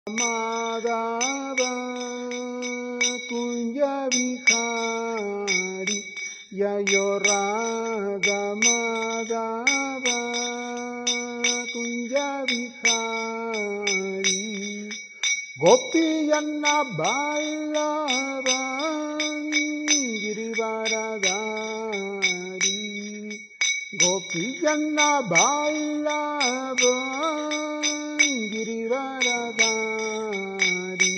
Madhava Kunja Vihari Yayo Radha Madhava Kunja Vihari Gopiyanna Ballava Girivaradari Gopiyanna Ballava Girivaradari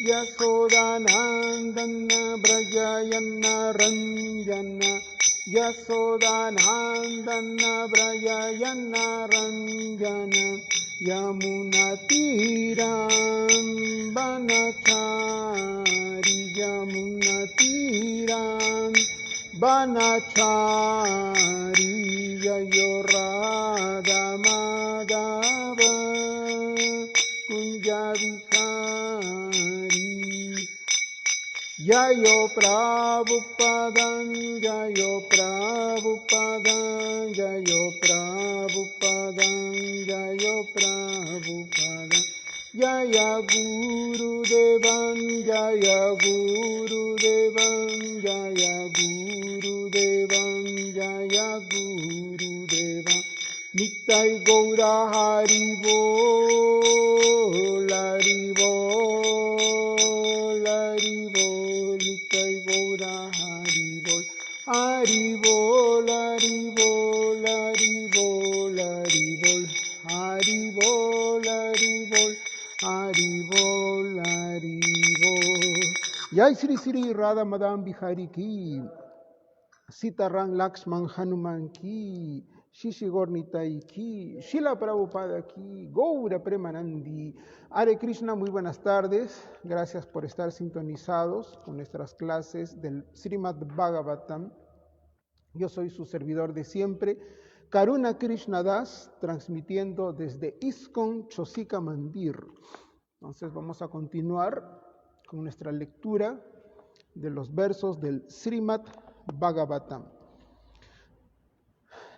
Yasodanandana Brajayanna Ranjana Yasodanandana Brajayanna Ranjana Yamuna Tiram Banachari Yamuna Tiram Banachari Yayo Radha Madhava Kunja Vihari Yayo Prabhupadan Yayo Prabhupadan Yayo Prabhupadan Yayo Prabhupadan Jaya Guru Devan Jaya Guru Devan Jaya Guru Devan Jaya Guru Devan Nittai Gaura Hari Bol Hari Bol Hari Bol Nittai Gaura Hari Bol Hari Bol Hari Bol Hari Bol Hari Bol Hari Bol Hari Bol Hari Bol Hari Bol Jai Sri Sri Radha Madam Bihari ki Sitaram Lakshman Hanuman ki Shishi Gornitai ki Shila Prabhupada ki Gaura Premanandi. Hare Krishna, muy buenas tardes. Gracias por estar sintonizados con nuestras clases del Srimad Bhagavatam. Yo soy su servidor de siempre, Karuna Krishna Das, transmitiendo desde ISKCON Chosika Mandir. Entonces vamos a continuar con nuestra lectura de los versos del Srimad Bhagavatam.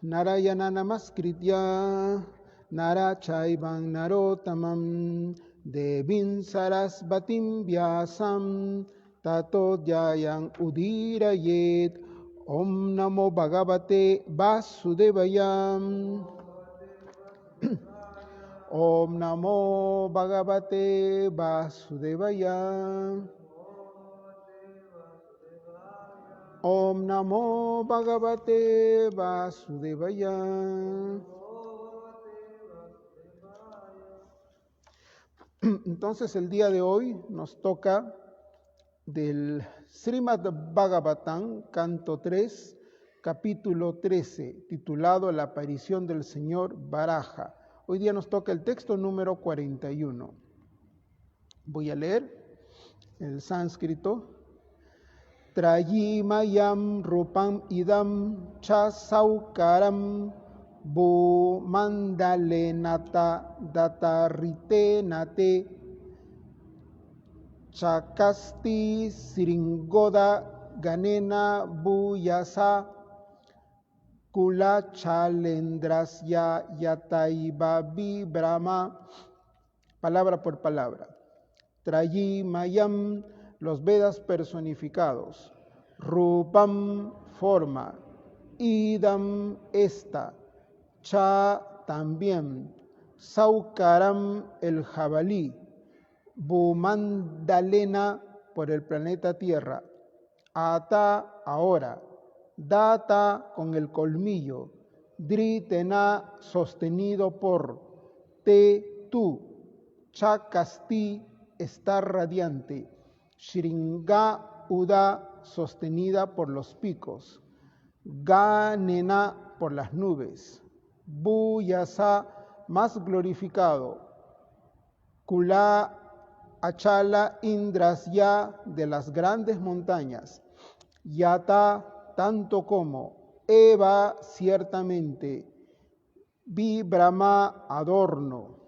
Narayana Namaskritya Narachaivan Narotamam Devin Sarasvatim Vyasam Tato Jayan Udirayet Om Namo Bhagavate Vasudevaya Om Namo Bhagavate Vasudevaya Om Namo Bhagavate Vasudevaya. Entonces el día de hoy nos toca del Srimad Bhagavatam, canto 3, capítulo 13, titulado La aparición del Señor Varaha. Hoy día nos toca el texto número 41. Voy a leer el sánscrito. Trayimayam rupam idam chasaukaram bu mandalenata dataritenate chakasti sringoda ganena buyasa kula chalendrasya yataiba vibrama. Palabra por palabra. Trayimayam, los Vedas personificados. Rupam, forma. Idam, esta. Cha, también. Saukaram, el jabalí. Bhumandalena, por el planeta Tierra. Ata, ahora. Data, con el colmillo. Dritena, sostenido por. Te, tú. Chakasti, estar radiante. Shringa Uda, sostenida por los picos. Ganena, por las nubes. Buyasa, más glorificado. Kula Achala Indrasya, de las grandes montañas. Yata, tanto como. Eva, ciertamente. Vibrama, adorno.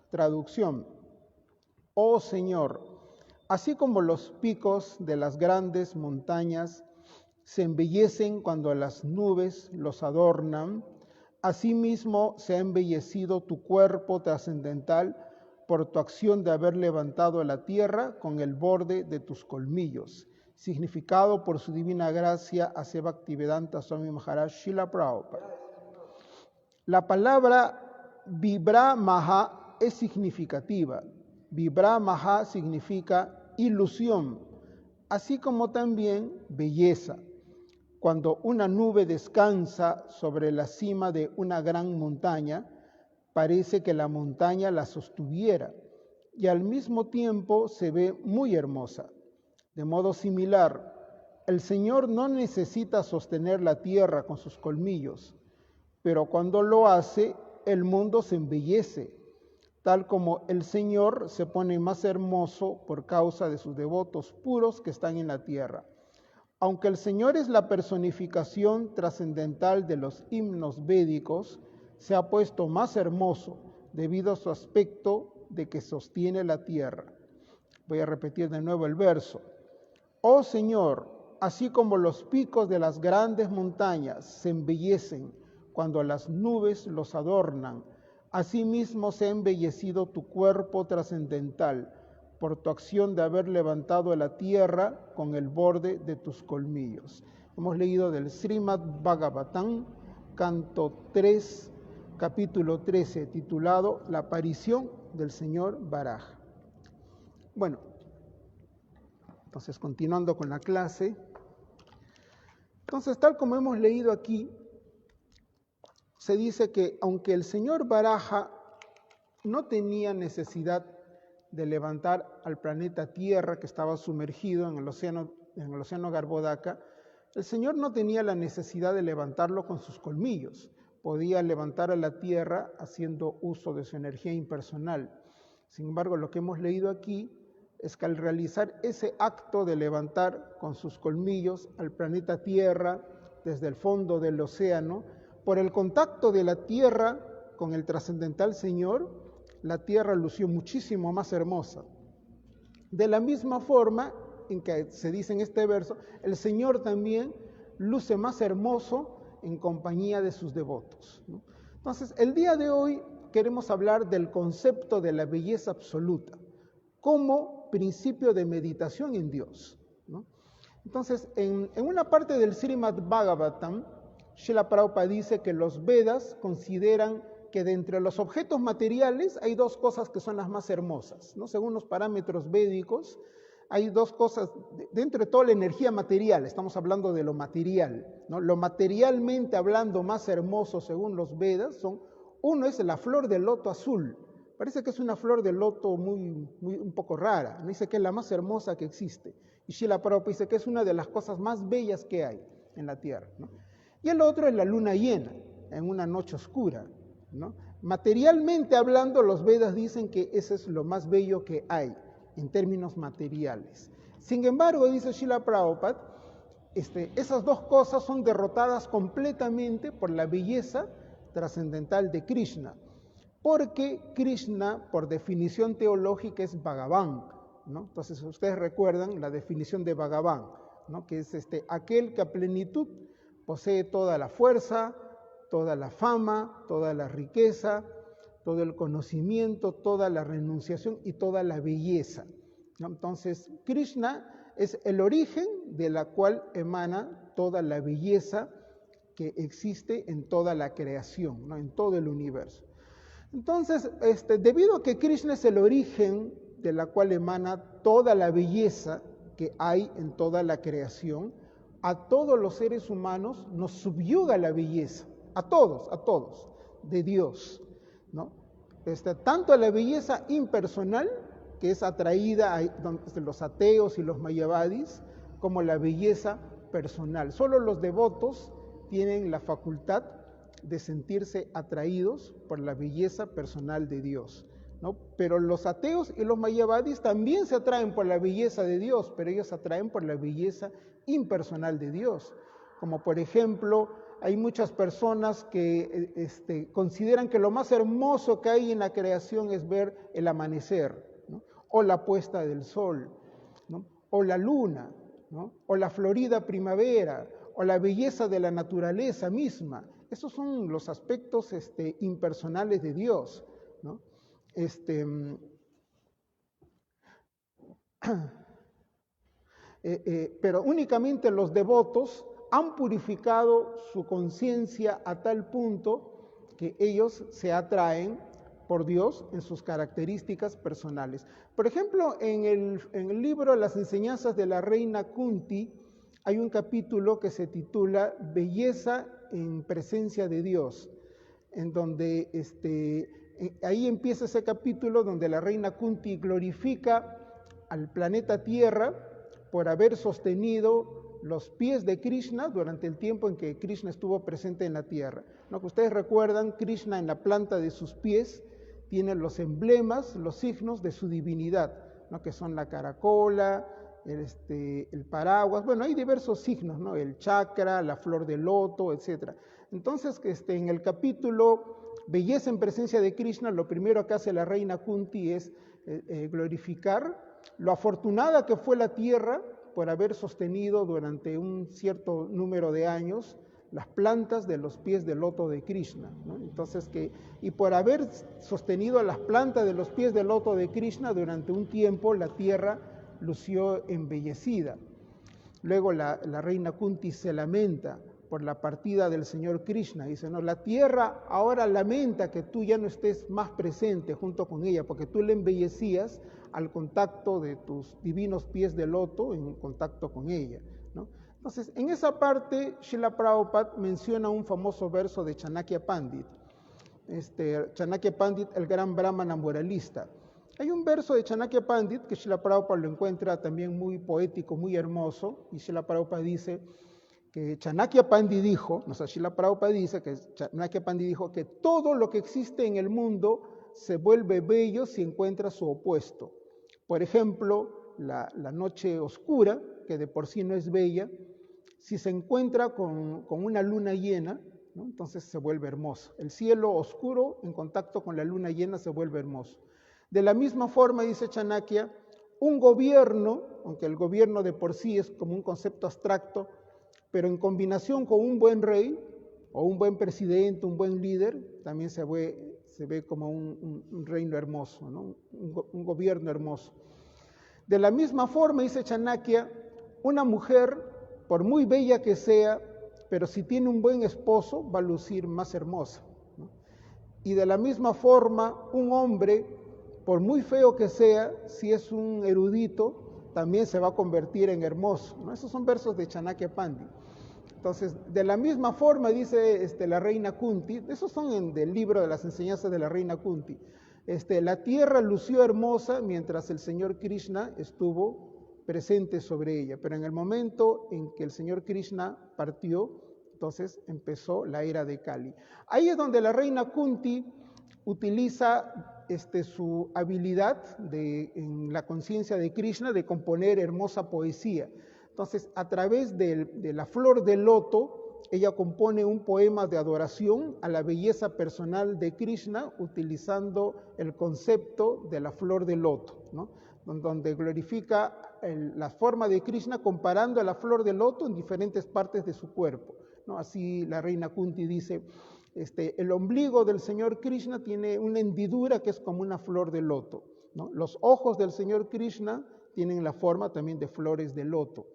Traducción. Oh Señor, así como los picos de las grandes montañas se embellecen cuando las nubes los adornan, asimismo se ha embellecido tu cuerpo trascendental por tu acción de haber levantado a la tierra con el borde de tus colmillos. Significado por su divina gracia hace Bhaktivedanta Swami Maharaj Srila Prabhupada. La palabra Vibramaha es significativa. Vibramaha significa ilusión, así como también belleza. Cuando una nube descansa sobre la cima de una gran montaña, parece que la montaña la sostuviera y al mismo tiempo se ve muy hermosa. De modo similar, el Señor no necesita sostener la tierra con sus colmillos, pero cuando lo hace, el mundo se embellece, tal como el Señor se pone más hermoso por causa de sus devotos puros que están en la tierra. Aunque el Señor es la personificación trascendental de los himnos védicos, se ha puesto más hermoso debido a su aspecto de que sostiene la tierra. Voy a repetir de nuevo el verso. Oh Señor, así como los picos de las grandes montañas se embellecen cuando las nubes los adornan, asimismo se ha embellecido tu cuerpo trascendental por tu acción de haber levantado a la tierra con el borde de tus colmillos. Hemos leído del Srimad Bhagavatam, canto 3, capítulo 13, titulado La aparición del Señor Varaha. Bueno, entonces continuando con la clase. Entonces, tal como hemos leído aquí, se dice que aunque el Señor Varaha no tenía necesidad de levantar al planeta Tierra que estaba sumergido en el océano Garbhodaka, el Señor no tenía la necesidad de levantarlo con sus colmillos. Podía levantar a la Tierra haciendo uso de su energía impersonal. Sin embargo, lo que hemos leído aquí es que al realizar ese acto de levantar con sus colmillos al planeta Tierra desde el fondo del océano, por el contacto de la Tierra con el trascendental Señor, la Tierra lució muchísimo más hermosa. De la misma forma en que se dice en este verso, el Señor también luce más hermoso en compañía de sus devotos, ¿no? Entonces, el día de hoy queremos hablar del concepto de la belleza absoluta como principio de meditación en Dios, ¿no? Entonces, en una parte del Srimad Bhagavatam, Srila Prabhupada dice que los Vedas consideran que de entre los objetos materiales hay dos cosas que son las más hermosas, ¿no? Según los parámetros védicos, hay dos cosas, dentro de toda la energía material, estamos hablando de lo material, ¿no? Lo materialmente hablando más hermoso según los Vedas uno es la flor del loto azul. Parece que es una flor de loto un poco rara, ¿no? Dice que es la más hermosa que existe. Y Srila Prabhupada dice que es una de las cosas más bellas que hay en la tierra, ¿no? Y el otro es la luna llena, en una noche oscura, ¿no? Materialmente hablando, los Vedas dicen que ese es lo más bello que hay en términos materiales. Sin embargo, dice Srila Prabhupada, esas dos cosas son derrotadas completamente por la belleza trascendental de Krishna, porque Krishna, por definición teológica, es Bhagavan, ¿no? Entonces, ustedes recuerdan la definición de Bhagavan, ¿no? Que es aquel que a plenitud posee toda la fuerza, toda la fama, toda la riqueza, todo el conocimiento, toda la renunciación y toda la belleza, ¿no? Entonces, Krishna es el origen de la cual emana toda la belleza que existe en toda la creación, ¿no? En todo el universo. Entonces, debido a que Krishna es el origen de la cual emana toda la belleza que hay en toda la creación, a todos los seres humanos nos subyuga la belleza, a todos, de Dios, ¿no? Tanto a la belleza impersonal, que es atraída a los ateos y los mayavadis, como la belleza personal. Solo los devotos tienen la facultad de sentirse atraídos por la belleza personal de Dios, ¿no? Pero los ateos y los mayavadis también se atraen por la belleza de Dios, pero ellos se atraen por la belleza impersonal de Dios. Como por ejemplo, hay muchas personas que consideran que lo más hermoso que hay en la creación es ver el amanecer, ¿no? O la puesta del sol, ¿no? O la luna, ¿no? O la florida primavera, o la belleza de la naturaleza misma. Esos son los aspectos impersonales de Dios, ¿no? pero únicamente los devotos han purificado su conciencia a tal punto que ellos se atraen por Dios en sus características personales. Por ejemplo, en el libro Las enseñanzas de la reina Kunti hay un capítulo que se titula Belleza en presencia de Dios, en donde ahí empieza ese capítulo donde la reina Kunti glorifica al planeta Tierra por haber sostenido los pies de Krishna durante el tiempo en que Krishna estuvo presente en la Tierra. ¿No? Que ustedes recuerdan, Krishna en la planta de sus pies tiene los emblemas, los signos de su divinidad, ¿no? Que son la caracola, el paraguas, bueno, hay diversos signos, ¿no? El chakra, la flor de loto, etc. Entonces, en el capítulo Belleza en presencia de Krishna, lo primero que hace la reina Kunti es glorificar lo afortunada que fue la tierra por haber sostenido durante un cierto número de años las plantas de los pies del loto de Krishna, ¿no? Entonces y por haber sostenido las plantas de los pies del loto de Krishna durante un tiempo, la tierra lució embellecida. Luego la reina Kunti se lamenta por la partida del Señor Krishna. Dice, no, la tierra ahora lamenta que tú ya no estés más presente junto con ella, porque tú la embellecías al contacto de tus divinos pies de loto, en contacto con ella, ¿no? Entonces, en esa parte, Srila Prabhupada menciona un famoso verso de Chanakya Pandit. Chanakya Pandit, el gran brahmana moralista. Hay un verso de Chanakya Pandit que Srila Prabhupada lo encuentra también muy poético, muy hermoso, y Srila Prabhupada dice que Chanakya Pandit dijo, o sea, Srila Prabhupada dice que Chanakya Pandit dijo que todo lo que existe en el mundo se vuelve bello si encuentra su opuesto. Por ejemplo, la noche oscura, que de por sí no es bella, si se encuentra con una luna llena, ¿no? Entonces se vuelve hermoso. El cielo oscuro en contacto con la luna llena se vuelve hermoso. De la misma forma, dice Chanakya, un gobierno, aunque el gobierno de por sí es como un concepto abstracto, pero en combinación con un buen rey o un buen presidente, un buen líder, también se ve como un reino hermoso, ¿no? Un gobierno hermoso. De la misma forma, dice Chanakya, una mujer, por muy bella que sea, pero si tiene un buen esposo, va a lucir más hermosa, ¿no? Y de la misma forma, un hombre, por muy feo que sea, si es un erudito, también se va a convertir en hermoso, ¿no? Esos son versos de Chanakya Pandit. Entonces, de la misma forma, dice la reina Kunti, esos son del libro de las enseñanzas de la reina Kunti, la tierra lució hermosa mientras el Señor Krishna estuvo presente sobre ella, pero en el momento en que el Señor Krishna partió, entonces empezó la era de Kali. Ahí es donde la reina Kunti utiliza su habilidad en la conciencia de Krishna de componer hermosa poesía. Entonces, a través de la flor de loto, ella compone un poema de adoración a la belleza personal de Krishna, utilizando el concepto de la flor de loto, ¿no? Donde glorifica la forma de Krishna comparando a la flor de loto en diferentes partes de su cuerpo, ¿no? Así la reina Kunti dice, el ombligo del Señor Krishna tiene una hendidura que es como una flor de loto, ¿no? Los ojos del Señor Krishna tienen la forma también de flores de loto.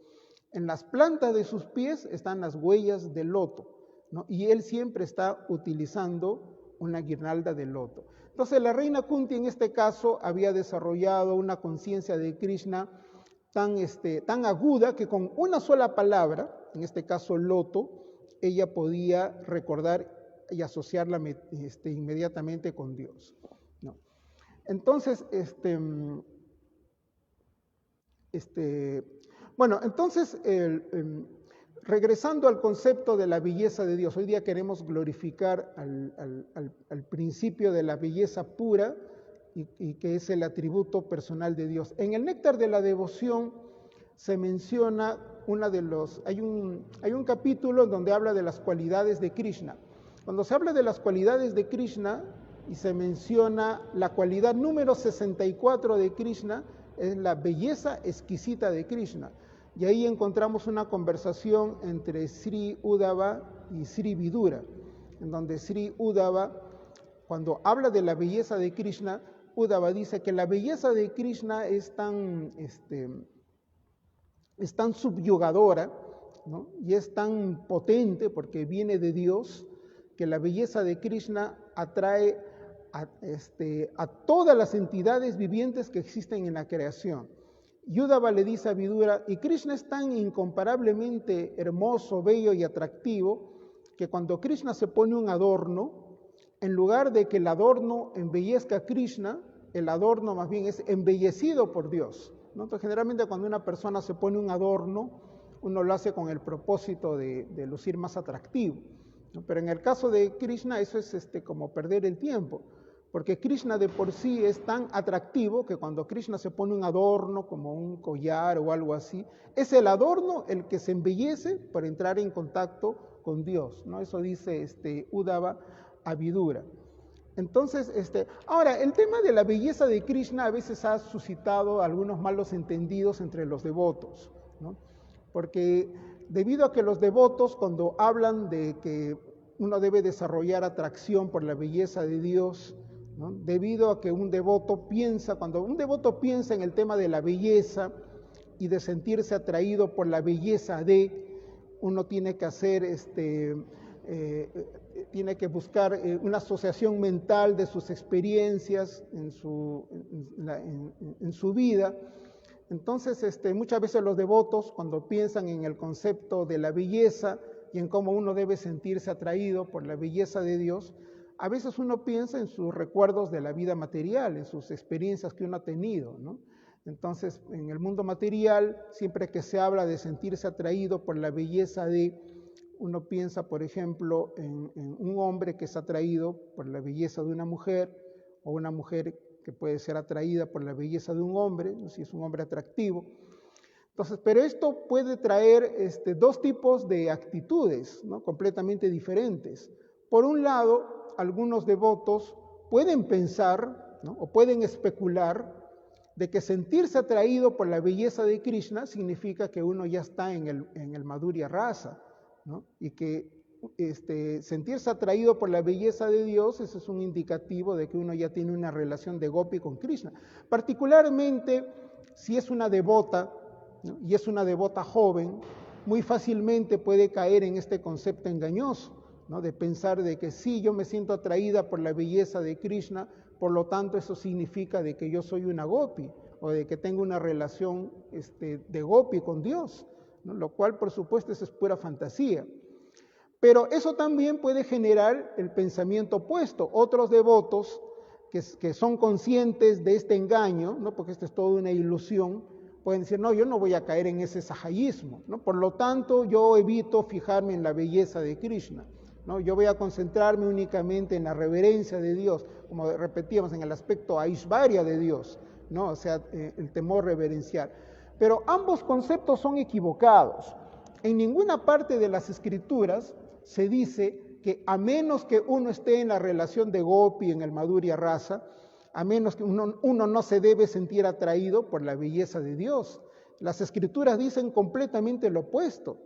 En las plantas de sus pies están las huellas de loto, ¿no? Y él siempre está utilizando una guirnalda de loto. Entonces la reina Kunti en este caso había desarrollado una conciencia de Krishna tan aguda que con una sola palabra, en este caso loto, ella podía recordar y asociarla inmediatamente con Dios, ¿no? Entonces, bueno, entonces, regresando al concepto de la belleza de Dios, hoy día queremos glorificar al principio de la belleza pura y que es el atributo personal de Dios. En el Néctar de la Devoción se menciona hay un capítulo donde habla de las cualidades de Krishna. Cuando se habla de las cualidades de Krishna y se menciona la cualidad número 64 de Krishna, es la belleza exquisita de Krishna. Y ahí encontramos una conversación entre Sri Uddhava y Sri Vidura, en donde Sri Uddhava, cuando habla de la belleza de Krishna, Uddhava dice que la belleza de Krishna es tan subyugadora, ¿no? Y es tan potente porque viene de Dios, que la belleza de Krishna atrae a todas las entidades vivientes que existen en la creación. Y Uddhava le dice a Vidura, y Krishna es tan incomparablemente hermoso, bello y atractivo, que cuando Krishna se pone un adorno, en lugar de que el adorno embellezca a Krishna, el adorno más bien es embellecido por Dios, ¿no? Entonces, generalmente cuando una persona se pone un adorno, uno lo hace con el propósito de lucir más atractivo, ¿no? Pero en el caso de Krishna eso es como perder el tiempo, porque Krishna de por sí es tan atractivo que cuando Krishna se pone un adorno como un collar o algo así, es el adorno el que se embellece para entrar en contacto con Dios, ¿no? Eso dice Uddhava a Vidura. Entonces, ahora, el tema de la belleza de Krishna a veces ha suscitado algunos malos entendidos entre los devotos, ¿no? Porque debido a que los devotos, cuando hablan de que uno debe desarrollar atracción por la belleza de Dios, ¿no? Debido a que cuando un devoto piensa en el tema de la belleza y de sentirse atraído por la belleza uno tiene que hacer tiene que buscar una asociación mental de sus experiencias en su vida. Entonces, muchas veces los devotos, cuando piensan en el concepto de la belleza y en cómo uno debe sentirse atraído por la belleza de Dios, a veces uno piensa en sus recuerdos de la vida material, en sus experiencias que uno ha tenido, ¿no? Entonces, en el mundo material, siempre que se habla de sentirse atraído por la belleza uno piensa, por ejemplo, en un hombre que es atraído por la belleza de una mujer, o una mujer que puede ser atraída por la belleza de un hombre, si es un hombre atractivo. Entonces, pero esto puede traer dos tipos de actitudes, ¿no? Completamente diferentes. Por un lado, algunos devotos pueden pensar, ¿no? O pueden especular de que sentirse atraído por la belleza de Krishna significa que uno ya está en el Madhurya Rasa, ¿no? Y que sentirse atraído por la belleza de Dios, ese es un indicativo de que uno ya tiene una relación de gopi con Krishna. Particularmente si es una devota, ¿no? Y es una devota joven, muy fácilmente puede caer en este concepto engañoso, ¿no? De pensar de que sí, yo me siento atraída por la belleza de Krishna, por lo tanto eso significa de que yo soy una gopi, o de que tengo una relación de gopi con Dios, ¿no? Lo cual, por supuesto, eso es pura fantasía. Pero eso también puede generar el pensamiento opuesto. Otros devotos que son conscientes de este engaño, ¿no? Porque esto es toda una ilusión, pueden decir, no, yo no voy a caer en ese sahayismo, ¿no? Por lo tanto, yo evito fijarme en la belleza de Krishna, ¿no? Yo voy a concentrarme únicamente en la reverencia de Dios, como repetíamos, en el aspecto aishvarya de Dios, ¿no? O sea, el temor reverencial. Pero ambos conceptos son equivocados. En ninguna parte de las escrituras se dice que a menos que uno esté en la relación de gopi en el Madhurya Rasa, a menos que uno no se debe sentir atraído por la belleza de Dios. Las escrituras dicen completamente lo opuesto.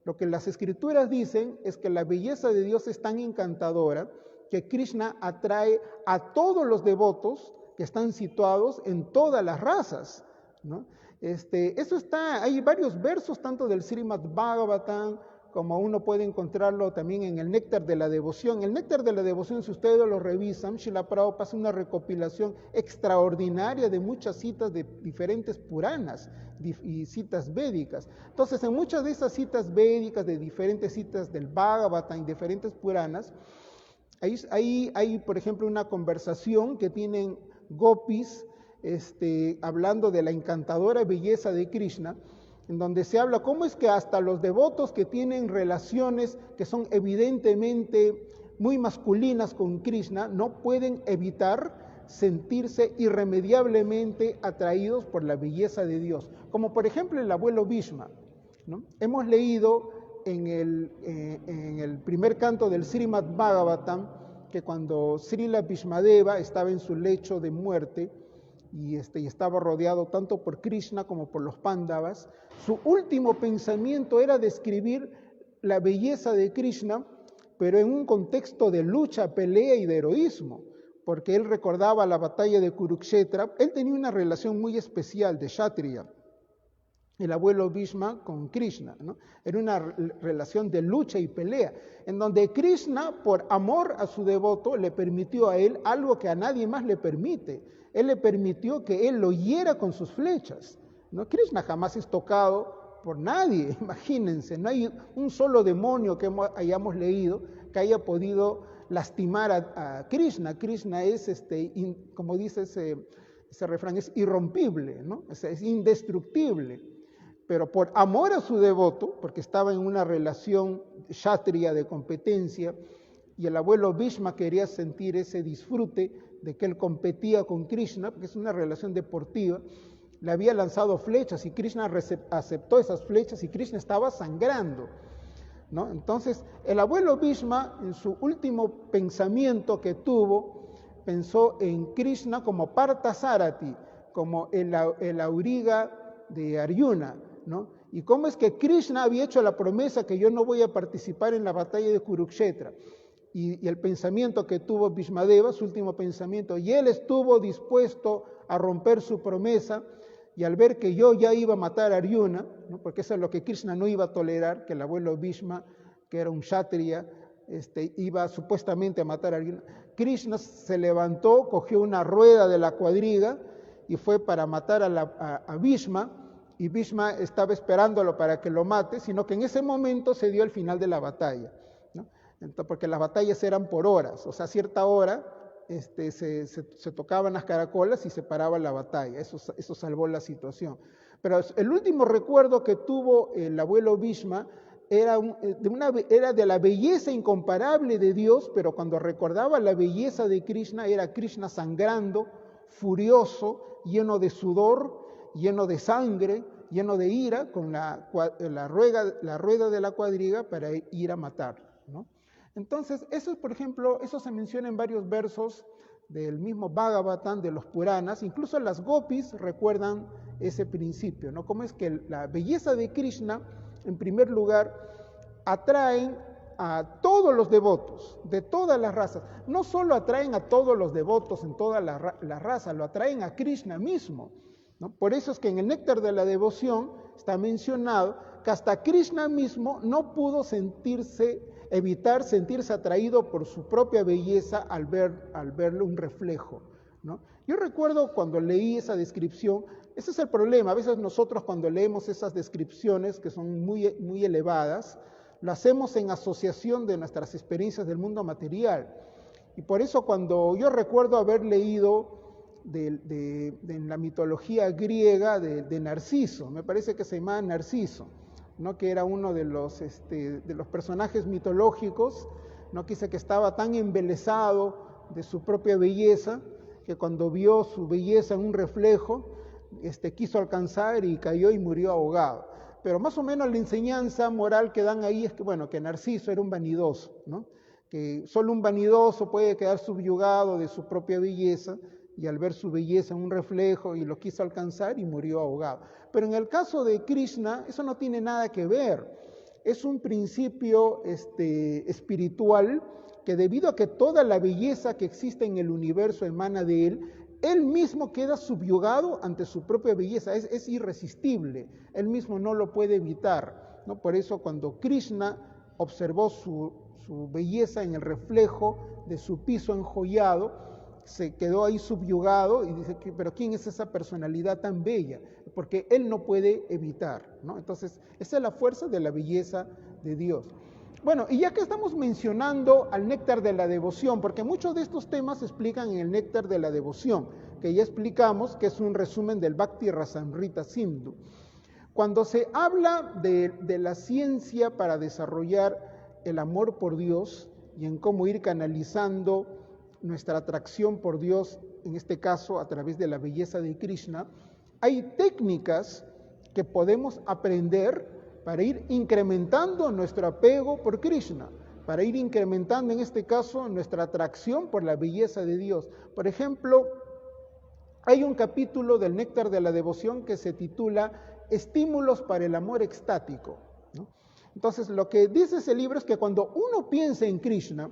Lo que las escrituras dicen es que la belleza de Dios es tan encantadora que Krishna atrae a todos los devotos que están situados en todas las razas, ¿no? Eso está, hay varios versos tanto del Srimad Bhagavatam como uno puede encontrarlo también en el Néctar de la Devoción. El Néctar de la Devoción, si ustedes lo revisan, Srila Prabhupada hace una recopilación extraordinaria de muchas citas de diferentes Puranas y citas védicas. Entonces, en muchas de esas citas védicas, de diferentes citas del Bhagavatam y diferentes Puranas, ahí hay, por ejemplo, una conversación que tienen gopis hablando de la encantadora belleza de Krishna, en donde se habla cómo es que hasta los devotos que tienen relaciones que son evidentemente muy masculinas con Krishna no pueden evitar sentirse irremediablemente atraídos por la belleza de Dios, como por ejemplo el abuelo Bhishma, ¿no? Hemos leído en el primer canto del Srimad Bhagavatam que cuando Srila Bhishmadeva estaba en su lecho de muerte y estaba rodeado tanto por Krishna como por los Pándavas, su último pensamiento era describir la belleza de Krishna, pero en un contexto de lucha, pelea y de heroísmo. porque él recordaba la batalla de Kurukshetra. Él tenía una relación muy especial de Kshatriya, el abuelo Bhishma con Krishna, ¿no? Era una relación de lucha y pelea, en donde Krishna, por amor a su devoto, le permitió a él algo que a nadie más le permite. Él le permitió que él lo hiera con sus flechas, ¿no? Krishna jamás es tocado por nadie, imagínense, no hay un solo demonio que hayamos leído que haya podido lastimar a Krishna. Krishna es, como dice ese refrán, es irrompible, ¿no? Es indestructible. Pero por amor a su devoto, porque estaba en una relación kshatriya de competencia, y el abuelo Bhishma quería sentir ese disfrute de que él competía con Krishna, porque es una relación deportiva, le había lanzado flechas y Krishna aceptó esas flechas y Krishna estaba sangrando, ¿no? Entonces, el abuelo Bhishma, en su último pensamiento que tuvo, pensó en Krishna como Parthasarathi, como el auriga de Arjuna, ¿no? Y cómo es que Krishna había hecho la promesa que yo no voy a participar en la batalla de Kurukshetra. Y el pensamiento que tuvo Bhishmadeva, su último pensamiento, y él estuvo dispuesto a romper su promesa, y al ver que yo ya iba a matar a Arjuna, ¿no? Porque eso es lo que Krishna no iba a tolerar, que el abuelo Bhishma, que era un kshatriya, iba supuestamente a matar a Arjuna. Krishna se levantó, cogió una rueda de la cuadriga y fue para matar a Bhishma, y Bhishma estaba esperándolo para que lo mate, sino que en ese momento se dio el final de la batalla, ¿no? Entonces, porque las batallas eran por horas, o sea, a cierta hora se tocaban las caracolas y se paraba la batalla. Eso salvó la situación. Pero el último recuerdo que tuvo el abuelo Bhishma era de la belleza incomparable de Dios, pero cuando recordaba la belleza de Krishna, era Krishna sangrando, furioso, lleno de sudor, lleno de sangre, lleno de ira, con la rueda de la cuadriga para ir a matar, ¿no? Entonces, eso, por ejemplo, eso se menciona en varios versos del mismo Bhagavatam, de los Puranas. Incluso las gopis recuerdan ese principio, ¿no? Cómo es que la belleza de Krishna, en primer lugar, atraen a todos los devotos, de todas las razas. No solo atraen a todos los devotos en todas las razas, lo atraen a Krishna mismo, ¿no? Por eso es que en el néctar de la devoción está mencionado que hasta Krishna mismo no pudo evitar sentirse atraído por su propia belleza al verle un reflejo, ¿no? Yo recuerdo cuando leí esa descripción, ese es el problema, a veces nosotros cuando leemos esas descripciones que son muy, muy elevadas, lo hacemos en asociación de nuestras experiencias del mundo material. Y por eso cuando yo recuerdo haber leído en la mitología griega de Narciso, me parece que se llamaba Narciso, ¿no? Que era uno de los personajes mitológicos, ¿no? Que dice que estaba tan embelesado de su propia belleza, que cuando vio su belleza en un reflejo, quiso alcanzar y cayó y murió ahogado. Pero más o menos la enseñanza moral que dan ahí es que, bueno, que Narciso era un vanidoso, ¿no? Que solo un vanidoso puede quedar subyugado de su propia belleza, y al ver su belleza en un reflejo y lo quiso alcanzar y murió ahogado. Pero en el caso de Krishna, eso no tiene nada que ver. Es un principio espiritual que debido a que toda la belleza que existe en el universo emana de él mismo queda subyugado ante su propia belleza, es irresistible, él mismo no lo puede evitar, ¿no? Por eso cuando Krishna observó su belleza en el reflejo de su piso enjollado, se quedó ahí subyugado y dice, pero ¿quién es esa personalidad tan bella? Porque él no puede evitar, ¿no? Entonces, esa es la fuerza de la belleza de Dios. Bueno, y ya que estamos mencionando al néctar de la devoción, porque muchos de estos temas se explican en el néctar de la devoción, que ya explicamos que es un resumen del Bhakti Rasamrita Sindhu. Cuando se habla de la ciencia para desarrollar el amor por Dios y en cómo ir canalizando nuestra atracción por Dios, en este caso a través de la belleza de Krishna, hay técnicas que podemos aprender para ir incrementando nuestro apego por Krishna, para ir incrementando en este caso nuestra atracción por la belleza de Dios. Por ejemplo, hay un capítulo del Néctar de la Devoción que se titula Estímulos para el amor extático, ¿no? Entonces, lo que dice ese libro es que cuando uno piensa en Krishna,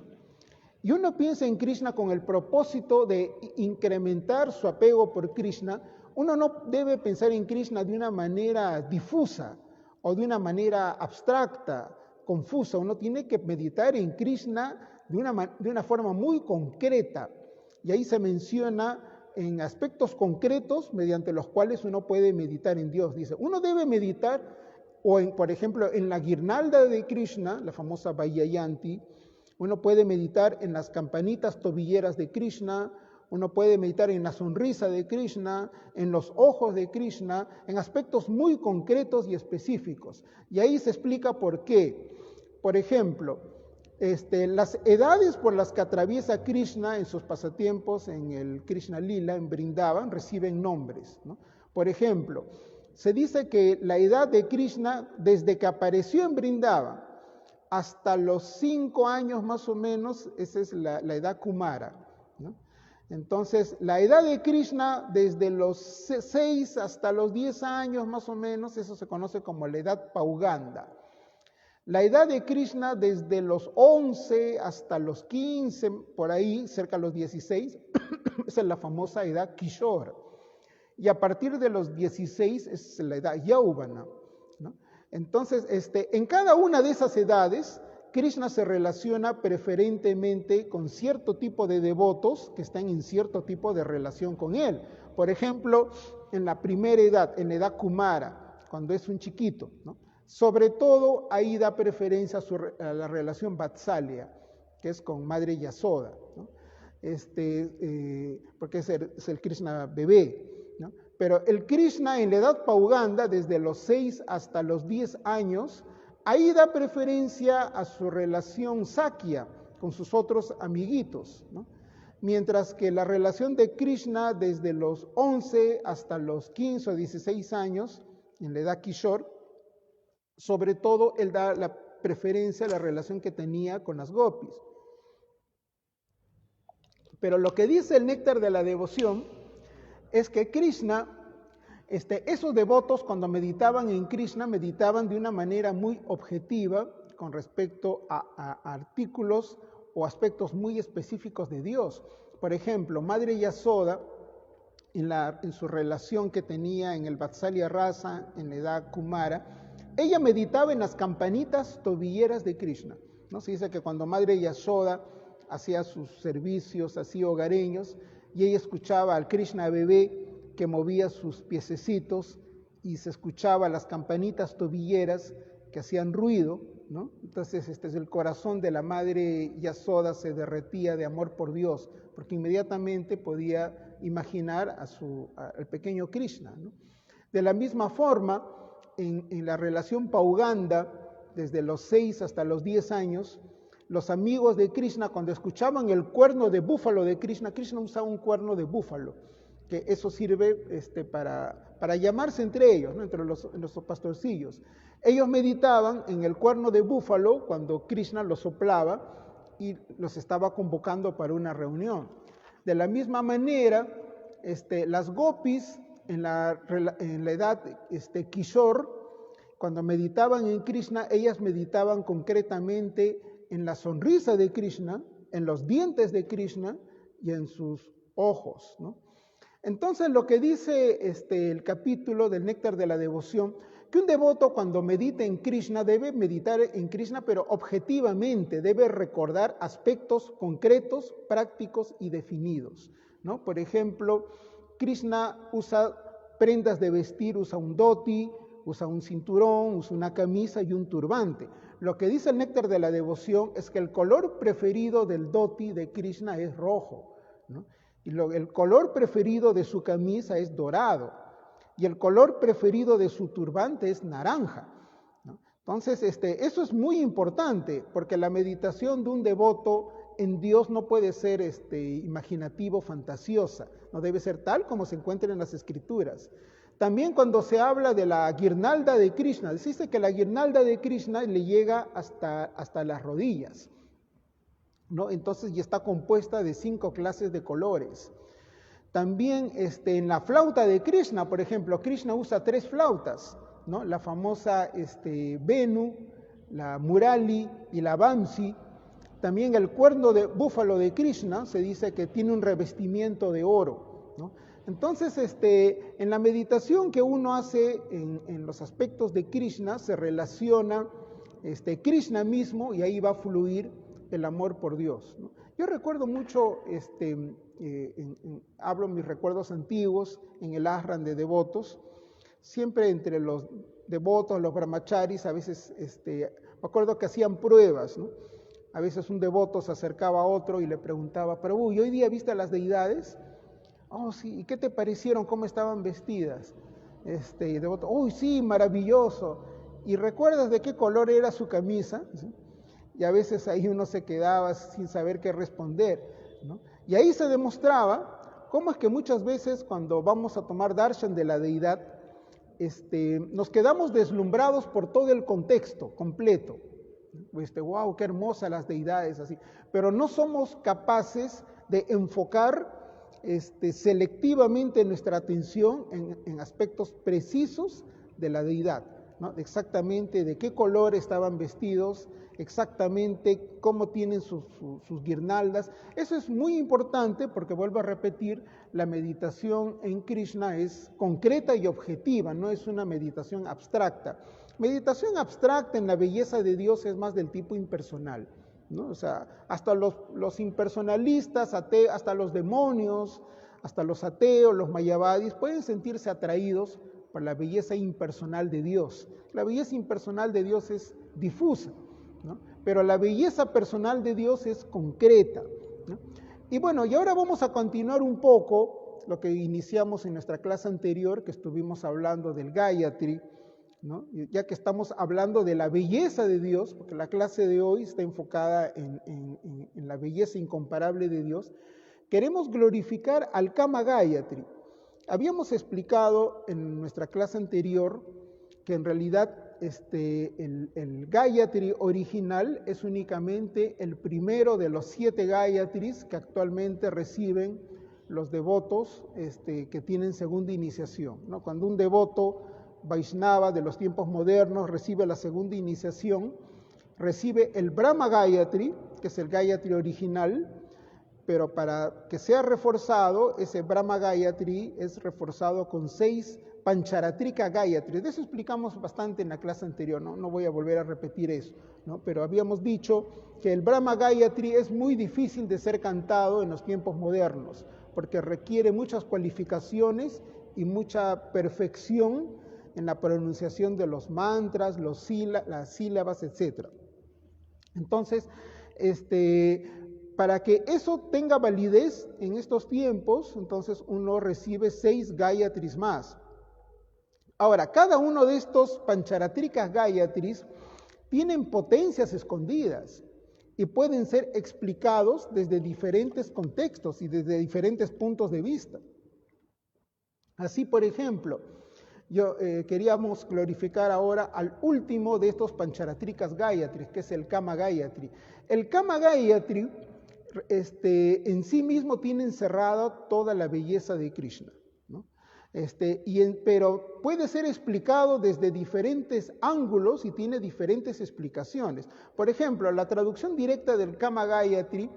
y uno piensa en Krishna con el propósito de incrementar su apego por Krishna, uno no debe pensar en Krishna de una manera difusa o de una manera abstracta, confusa. Uno tiene que meditar en Krishna de una forma muy concreta. Y ahí se menciona en aspectos concretos mediante los cuales uno puede meditar en Dios. Dice, uno debe meditar, por ejemplo, en la guirnalda de Krishna, la famosa Vaijayanti. Uno puede meditar en las campanitas tobilleras de Krishna, uno puede meditar en la sonrisa de Krishna, en los ojos de Krishna, en aspectos muy concretos y específicos. Y ahí se explica por qué. Por ejemplo, las edades por las que atraviesa Krishna en sus pasatiempos, en el Krishna Lila, en Vrindavan, reciben nombres, ¿no? Por ejemplo, se dice que la edad de Krishna, desde que apareció en Vrindavan hasta los 5 años más o menos, esa es la edad Kumara, ¿no? Entonces, la edad de Krishna, desde los 6 hasta los 10 años más o menos, eso se conoce como la edad Pauganda. La edad de Krishna, desde los 11 hasta los 15, por ahí, cerca de los 16, esa es la famosa edad Kishore. Y a partir de los 16 es la edad Yauvana, ¿no? Entonces, en cada una de esas edades, Krishna se relaciona preferentemente con cierto tipo de devotos que están en cierto tipo de relación con él. Por ejemplo, en la primera edad, en la edad Kumara, cuando es un chiquito, ¿no? Sobre todo ahí da preferencia a la relación Vatsalya, que es con Madre Yasoda, ¿no? Porque es el Krishna bebé, ¿no? Pero el Krishna en la edad Pauganda, desde los 6 hasta los 10 años, ahí da preferencia a su relación Sakya con sus otros amiguitos, ¿no? Mientras que la relación de Krishna desde los 11 hasta los 15 o 16 años, en la edad Kishore, sobre todo él da la preferencia a la relación que tenía con las gopis. Pero lo que dice el néctar de la devoción es que Krishna, esos devotos cuando meditaban en Krishna, meditaban de una manera muy objetiva con respecto a artículos o aspectos muy específicos de Dios. Por ejemplo, Madre Yasoda, en su relación que tenía en el Vatsalya Rasa, en la edad Kumara, ella meditaba en las campanitas tobilleras de Krishna, ¿no? Se dice que cuando Madre Yasoda hacía sus servicios así hogareños y ella escuchaba al Krishna bebé que movía sus piececitos y se escuchaba las campanitas tobilleras que hacían ruido, ¿no? Entonces el corazón de la Madre Yasoda se derretía de amor por Dios, porque inmediatamente podía imaginar al pequeño Krishna, ¿no? De la misma forma, en la relación Pauganda, desde los 6 hasta los 10 años, los amigos de Krishna, cuando escuchaban el cuerno de búfalo de Krishna, Krishna usaba un cuerno de búfalo, que eso sirve para llamarse entre ellos, ¿no? Entre los pastorcillos. Ellos meditaban en el cuerno de búfalo cuando Krishna los soplaba y los estaba convocando para una reunión. De la misma manera, las gopis en la edad Kishore, cuando meditaban en Krishna, ellas meditaban concretamente en la sonrisa de Krishna, en los dientes de Krishna y en sus ojos, ¿no? Entonces, lo que dice el capítulo del Néctar de la Devoción, que un devoto cuando medita en Krishna debe meditar en Krishna, pero objetivamente, debe recordar aspectos concretos, prácticos y definidos, ¿no? Por ejemplo, Krishna usa prendas de vestir, usa un dhoti, usa un cinturón, usa una camisa y un turbante. Lo que dice el Néctar de la Devoción es que el color preferido del dhoti de Krishna es rojo, ¿no? Y el color preferido de su camisa es dorado. Y el color preferido de su turbante es naranja, ¿no? Entonces, eso es muy importante, porque la meditación de un devoto en Dios no puede ser imaginativo, fantasiosa, no debe ser tal como se encuentra en las Escrituras. También cuando se habla de la guirnalda de Krishna, dice que la guirnalda de Krishna le llega hasta las rodillas, ¿no? Entonces, y está compuesta de 5 clases de colores. También en la flauta de Krishna, por ejemplo, Krishna usa 3 flautas, ¿no? La famosa Venu, la Murali y la Vamsi. También el cuerno de búfalo de Krishna se dice que tiene un revestimiento de oro, ¿no? Entonces, en la meditación que uno hace en los aspectos de Krishna, se relaciona Krishna mismo y ahí va a fluir el amor por Dios, ¿no? Yo recuerdo mucho, hablo mis recuerdos antiguos en el ashram de devotos, siempre entre los devotos, los brahmacharis, a veces, me acuerdo que hacían pruebas, ¿no? A veces un devoto se acercaba a otro y le preguntaba, Prabhu, ¿y hoy día viste a las deidades? Oh, sí, ¿y qué te parecieron? ¿Cómo estaban vestidas? Devoto, uy, sí, maravilloso. ¿Y recuerdas de qué color era su camisa? ¿Sí? Y a veces ahí uno se quedaba sin saber qué responder, ¿no? Y ahí se demostraba cómo es que muchas veces cuando vamos a tomar darshan de la deidad, nos quedamos deslumbrados por todo el contexto completo. Wow, qué hermosas las deidades, así. Pero no somos capaces de enfocar selectivamente nuestra atención en aspectos precisos de la deidad, ¿no? Exactamente de qué color estaban vestidos, exactamente cómo tienen sus guirnaldas. Eso es muy importante porque, vuelvo a repetir, la meditación en Krishna es concreta y objetiva, no es una meditación abstracta. Meditación abstracta en la belleza de Dios es más del tipo impersonal, ¿no? O sea, hasta los impersonalistas, hasta los demonios, hasta los ateos, los mayavadis, pueden sentirse atraídos por la belleza impersonal de Dios. La belleza impersonal de Dios es difusa, ¿no? Pero la belleza personal de Dios es concreta, ¿no? Y bueno, y ahora vamos a continuar un poco lo que iniciamos en nuestra clase anterior, que estuvimos hablando del Gayatri, ¿no? Ya que estamos hablando de la belleza de Dios, porque la clase de hoy está enfocada en la belleza incomparable de Dios, queremos glorificar al Kama Gayatri. Habíamos explicado en nuestra clase anterior que en realidad el Gayatri original es únicamente el primero de los 7 Gayatris que actualmente reciben los devotos que tienen segunda iniciación, ¿no? Cuando un devoto Vaishnava de los tiempos modernos recibe la segunda iniciación, recibe el Brahma Gayatri, que es el Gayatri original, pero para que sea reforzado, ese Brahma Gayatri es reforzado con 6 Pancharatrika Gayatri. De eso explicamos bastante en la clase anterior, no voy a volver a repetir eso, ¿no? Pero habíamos dicho que el Brahma Gayatri es muy difícil de ser cantado en los tiempos modernos, porque requiere muchas cualificaciones y mucha perfección en la pronunciación de los mantras, las sílabas, etc. Entonces, para que eso tenga validez en estos tiempos, entonces uno recibe 6 Gayatris más. Ahora, cada uno de estos Pancharatrikas Gayatris tienen potencias escondidas y pueden ser explicados desde diferentes contextos y desde diferentes puntos de vista. Así, por ejemplo, queríamos glorificar ahora al último de estos Pancharatrikas Gayatris, que es el Kama Gayatri. El Kama Gayatri en sí mismo tiene encerrada toda la belleza de Krishna, ¿no? Pero puede ser explicado desde diferentes ángulos y tiene diferentes explicaciones. Por ejemplo, la traducción directa del Kama Gayatri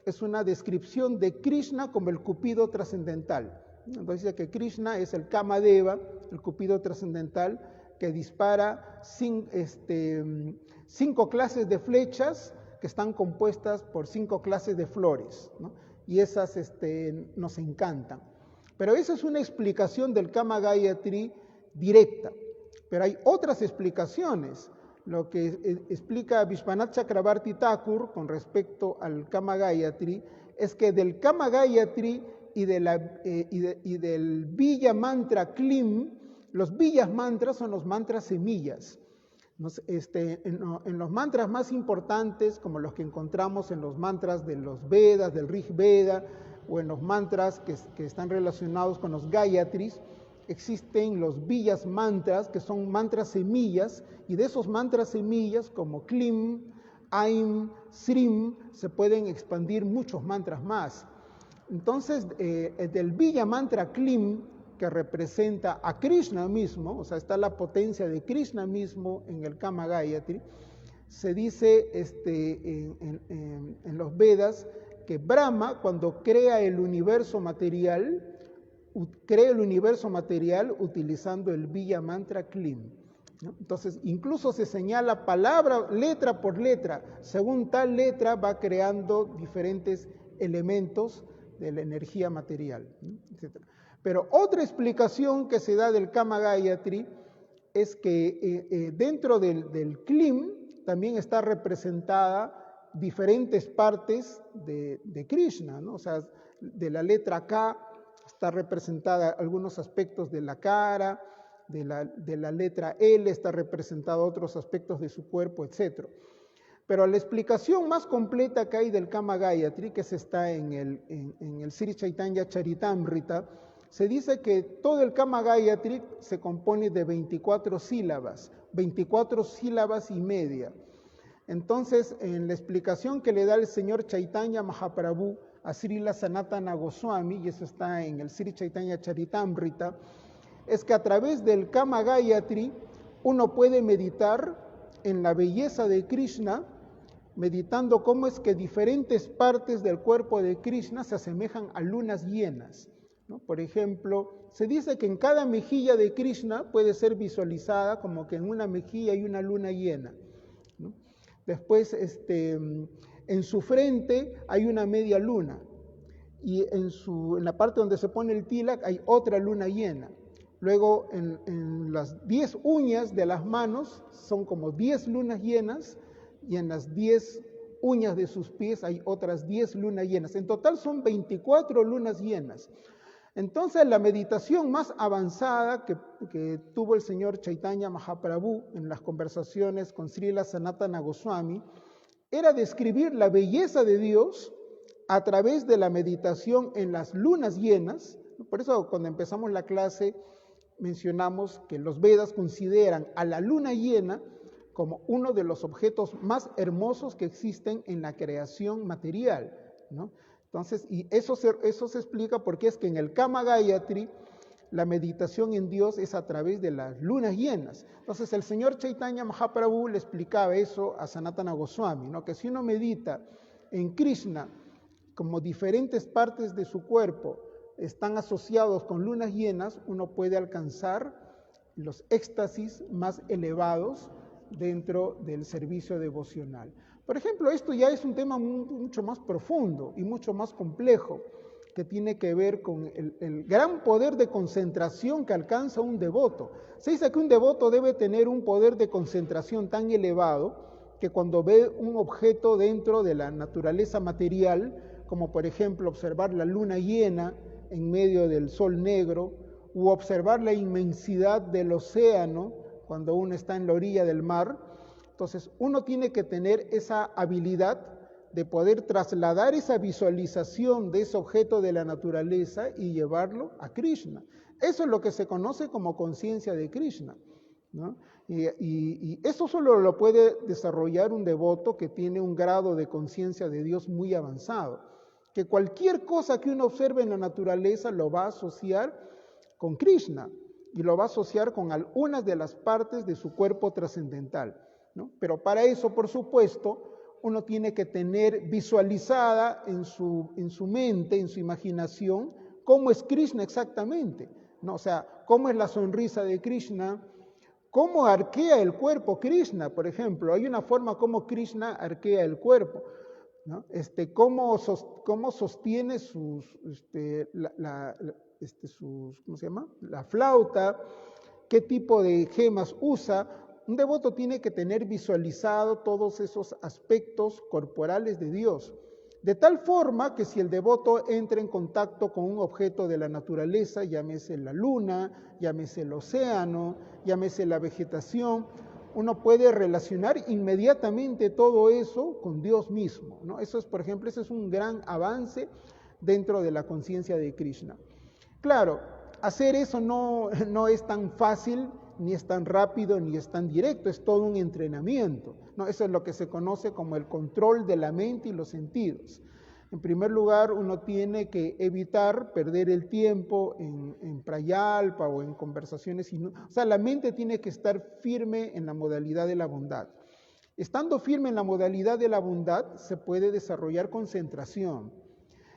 es una descripción de Krishna como el Cupido trascendental. Entonces dice que Krishna es el Kamadeva, el Cupido trascendental, que dispara 5 clases de flechas que están compuestas por 5 clases de flores, ¿no? Y esas nos encantan. Pero esa es una explicación del Kama Gayatri directa. Pero hay otras explicaciones. Lo que explica Vishwanath Chakrabarti Thakur con respecto al Kama Gayatri es que del Kama Gayatri y del Villa Mantra Klim, los Villas Mantras son los mantras semillas. En los mantras más importantes, como los que encontramos en los mantras de los Vedas, del Rig Veda, o en los mantras que están relacionados con los Gayatris, existen los Villas Mantras, que son mantras semillas, y de esos mantras semillas, como Klim, Aim, Srim, se pueden expandir muchos mantras más. Entonces, del Villa Mantra Klim, que representa a Krishna mismo, o sea, está la potencia de Krishna mismo en el Kama Gayatri, se dice en los Vedas que Brahma, cuando crea el universo material utilizando el Bija Mantra Klim, ¿no? Entonces, incluso se señala palabra, letra por letra. Según tal letra va creando diferentes elementos de la energía material, ¿no? Etcétera. Pero otra explicación que se da del Kama Gayatri es que dentro del Klim también está representada diferentes partes de Krishna, ¿no? O sea, de la letra K está representada algunos aspectos de la cara, de la letra L está representado otros aspectos de su cuerpo, etc. Pero la explicación más completa que hay del Kama Gayatri, que se está en el Sri Chaitanya Charitamrita, se dice que todo el Kama Gayatri se compone de 24 sílabas y media. Entonces, en la explicación que le da el señor Chaitanya Mahaprabhu a Srila Sanatana Goswami, y eso está en el Sri Chaitanya Charitamrita, es que a través del Kama Gayatri uno puede meditar en la belleza de Krishna, meditando cómo es que diferentes partes del cuerpo de Krishna se asemejan a lunas llenas, ¿no? Por ejemplo, se dice que en cada mejilla de Krishna puede ser visualizada como que en una mejilla hay una luna llena, ¿no? Después, en su frente hay una media luna, y en la parte donde se pone el tilak hay otra luna llena. Luego, en las 10 uñas de las manos son como 10 lunas llenas, y en las 10 uñas de sus pies hay otras 10 lunas llenas. En total son 24 lunas llenas. Entonces, la meditación más avanzada que tuvo el señor Chaitanya Mahaprabhu en las conversaciones con Srila Sanatana Goswami era describir la belleza de Dios a través de la meditación en las lunas llenas. Por eso, cuando empezamos la clase, mencionamos que los Vedas consideran a la luna llena como uno de los objetos más hermosos que existen en la creación material, ¿no? Entonces, y eso se explica porque es que en el Kama Gayatri la meditación en Dios es a través de las lunas llenas. Entonces, el señor Chaitanya Mahaprabhu le explicaba eso a Sanatana Goswami, ¿no? Que si uno medita en Krishna como diferentes partes de su cuerpo están asociados con lunas llenas, uno puede alcanzar los éxtasis más elevados dentro del servicio devocional. Por ejemplo, esto ya es un tema mucho más profundo y mucho más complejo, que tiene que ver con el gran poder de concentración que alcanza un devoto. Se dice que un devoto debe tener un poder de concentración tan elevado que cuando ve un objeto dentro de la naturaleza material, como por ejemplo observar la luna llena en medio del sol negro, u observar la inmensidad del océano cuando uno está en la orilla del mar, entonces uno tiene que tener esa habilidad de poder trasladar esa visualización de ese objeto de la naturaleza y llevarlo a Krishna. Eso es lo que se conoce como conciencia de Krishna, ¿no? Y eso solo lo puede desarrollar un devoto que tiene un grado de conciencia de Dios muy avanzado, que cualquier cosa que uno observe en la naturaleza lo va a asociar con Krishna y lo va a asociar con algunas de las partes de su cuerpo trascendental, ¿no? Pero para eso, por supuesto, uno tiene que tener visualizada en su mente, en su imaginación, cómo es Krishna exactamente, ¿no? O sea, cómo es la sonrisa de Krishna, cómo arquea el cuerpo Krishna, por ejemplo. Hay una forma como Krishna arquea el cuerpo, ¿no? Cómo sostiene ¿cómo se llama? La flauta, qué tipo de gemas usa. Un devoto tiene que tener visualizado todos esos aspectos corporales de Dios, de tal forma que si el devoto entra en contacto con un objeto de la naturaleza, llámese la luna, llámese el océano, llámese la vegetación, uno puede relacionar inmediatamente todo eso con Dios mismo, ¿no? Eso es, por ejemplo, ese es un gran avance dentro de la conciencia de Krishna. Claro, hacer eso no es tan fácil, ni es tan rápido, ni es tan directo, es todo un entrenamiento, ¿no? Eso es lo que se conoce como el control de la mente y los sentidos. En primer lugar, uno tiene que evitar perder el tiempo en prayalpa o en conversaciones. O sea, la mente tiene que estar firme en la modalidad de la bondad. Estando firme en la modalidad de la bondad, se puede desarrollar concentración.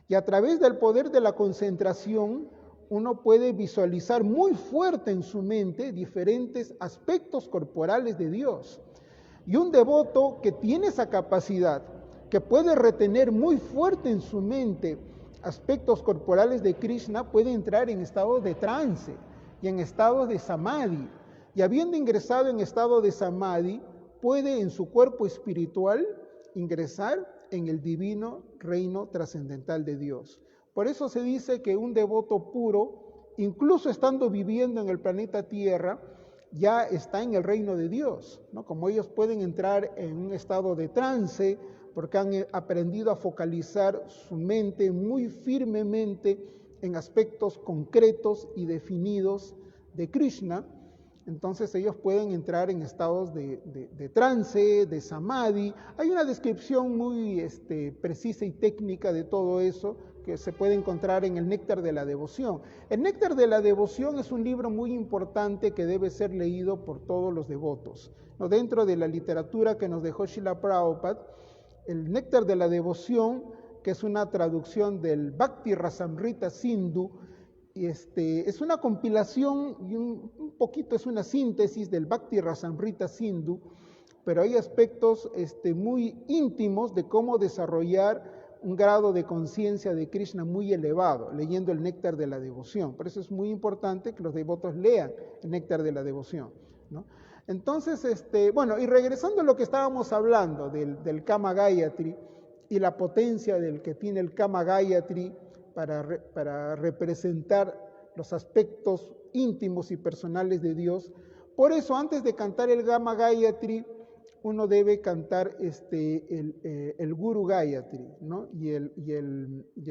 Y a través del poder de la concentración, uno puede visualizar muy fuerte en su mente diferentes aspectos corporales de Dios. Y un devoto que tiene esa capacidad, que puede retener muy fuerte en su mente aspectos corporales de Krishna, puede entrar en estados de trance y en estados de samadhi. Y habiendo ingresado en estado de samadhi, puede en su cuerpo espiritual ingresar en el divino reino trascendental de Dios. Por eso se dice que un devoto puro, incluso estando viviendo en el planeta Tierra, ya está en el reino de Dios, ¿no? Como ellos pueden entrar en un estado de trance, porque han aprendido a focalizar su mente muy firmemente en aspectos concretos y definidos de Krishna. Entonces ellos pueden entrar en estados de trance, de samadhi. Hay una descripción muy precisa y técnica de todo eso que se puede encontrar en el Néctar de la Devoción. El Néctar de la Devoción es un libro muy importante que debe ser leído por todos los devotos, ¿no? Dentro de la literatura que nos dejó Srila Prabhupada, el Néctar de la Devoción, que es una traducción del Bhakti Rasamrita Sindhu, es una compilación y un poquito es una síntesis del Bhakti Rasamrita Sindhu, pero hay aspectos muy íntimos de cómo desarrollar un grado de conciencia de Krishna muy elevado, leyendo el Néctar de la Devoción. Por eso es muy importante que los devotos lean el Néctar de la Devoción, ¿no? Entonces, bueno, y regresando a lo que estábamos hablando del Kama Gayatri y la potencia del que tiene el Kama Gayatri para representar los aspectos íntimos y personales de Dios. Por eso, antes de cantar el Kama Gayatri, uno debe cantar el Guru Gayatri, ¿no? El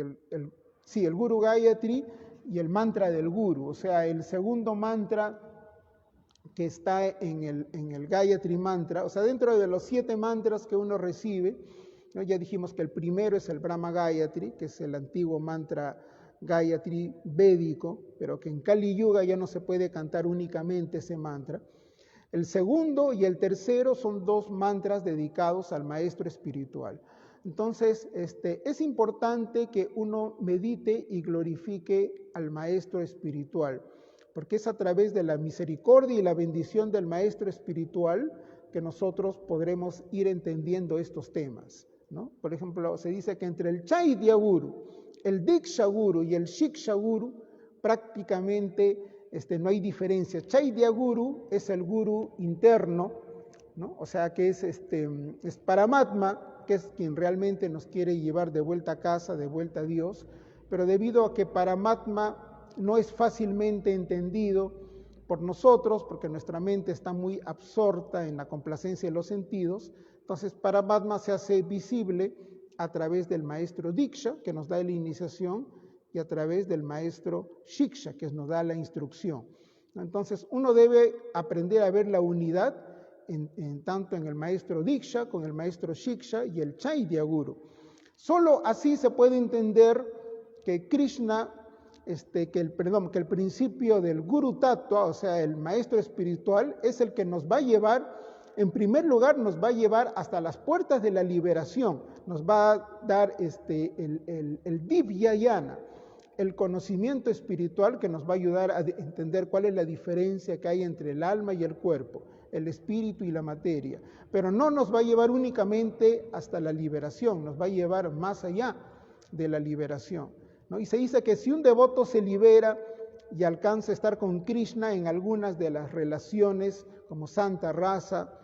Guru Gayatri y el mantra del Guru, o sea, el segundo mantra que está en el Gayatri mantra, o sea, dentro de los 7 mantras que uno recibe, ¿no? Ya dijimos que el primero es el Brahma Gayatri, que es el antiguo mantra Gayatri védico, pero que en Kali Yuga ya no se puede cantar únicamente ese mantra. El segundo y el tercero son 2 mantras dedicados al maestro espiritual. Entonces, es importante que uno medite y glorifique al maestro espiritual, porque es a través de la misericordia y la bendición del maestro espiritual que nosotros podremos ir entendiendo estos temas, ¿no? Por ejemplo, se dice que entre el Chaitya Guru, el Diksha Guru y el Shiksha Guru prácticamente no hay diferencia. Chaitya Guru es el Guru interno, ¿no? O sea que es Paramatma, que es quien realmente nos quiere llevar de vuelta a casa, de vuelta a Dios, pero debido a que Paramatma no es fácilmente entendido por nosotros, porque nuestra mente está muy absorta en la complacencia de los sentidos, entonces Paramatma se hace visible a través del maestro Diksha, que nos da la iniciación, y a través del maestro Shiksha, que nos da la instrucción. Entonces uno debe aprender a ver la unidad tanto en el maestro Diksha, con el maestro Shiksha y el Chaitya Guru. Solo así se puede entender que Krishna, que el principio del Guru Tattva, o sea, el maestro espiritual, es el que nos va a llevar, en primer lugar, nos va a llevar hasta las puertas de la liberación, nos va a dar el Divyayana, el conocimiento espiritual que nos va a ayudar a entender cuál es la diferencia que hay entre el alma y el cuerpo, el espíritu y la materia. Pero no nos va a llevar únicamente hasta la liberación, nos va a llevar más allá de la liberación, ¿no? Y se dice que si un devoto se libera y alcanza a estar con Krishna en algunas de las relaciones, como Santa Rasa,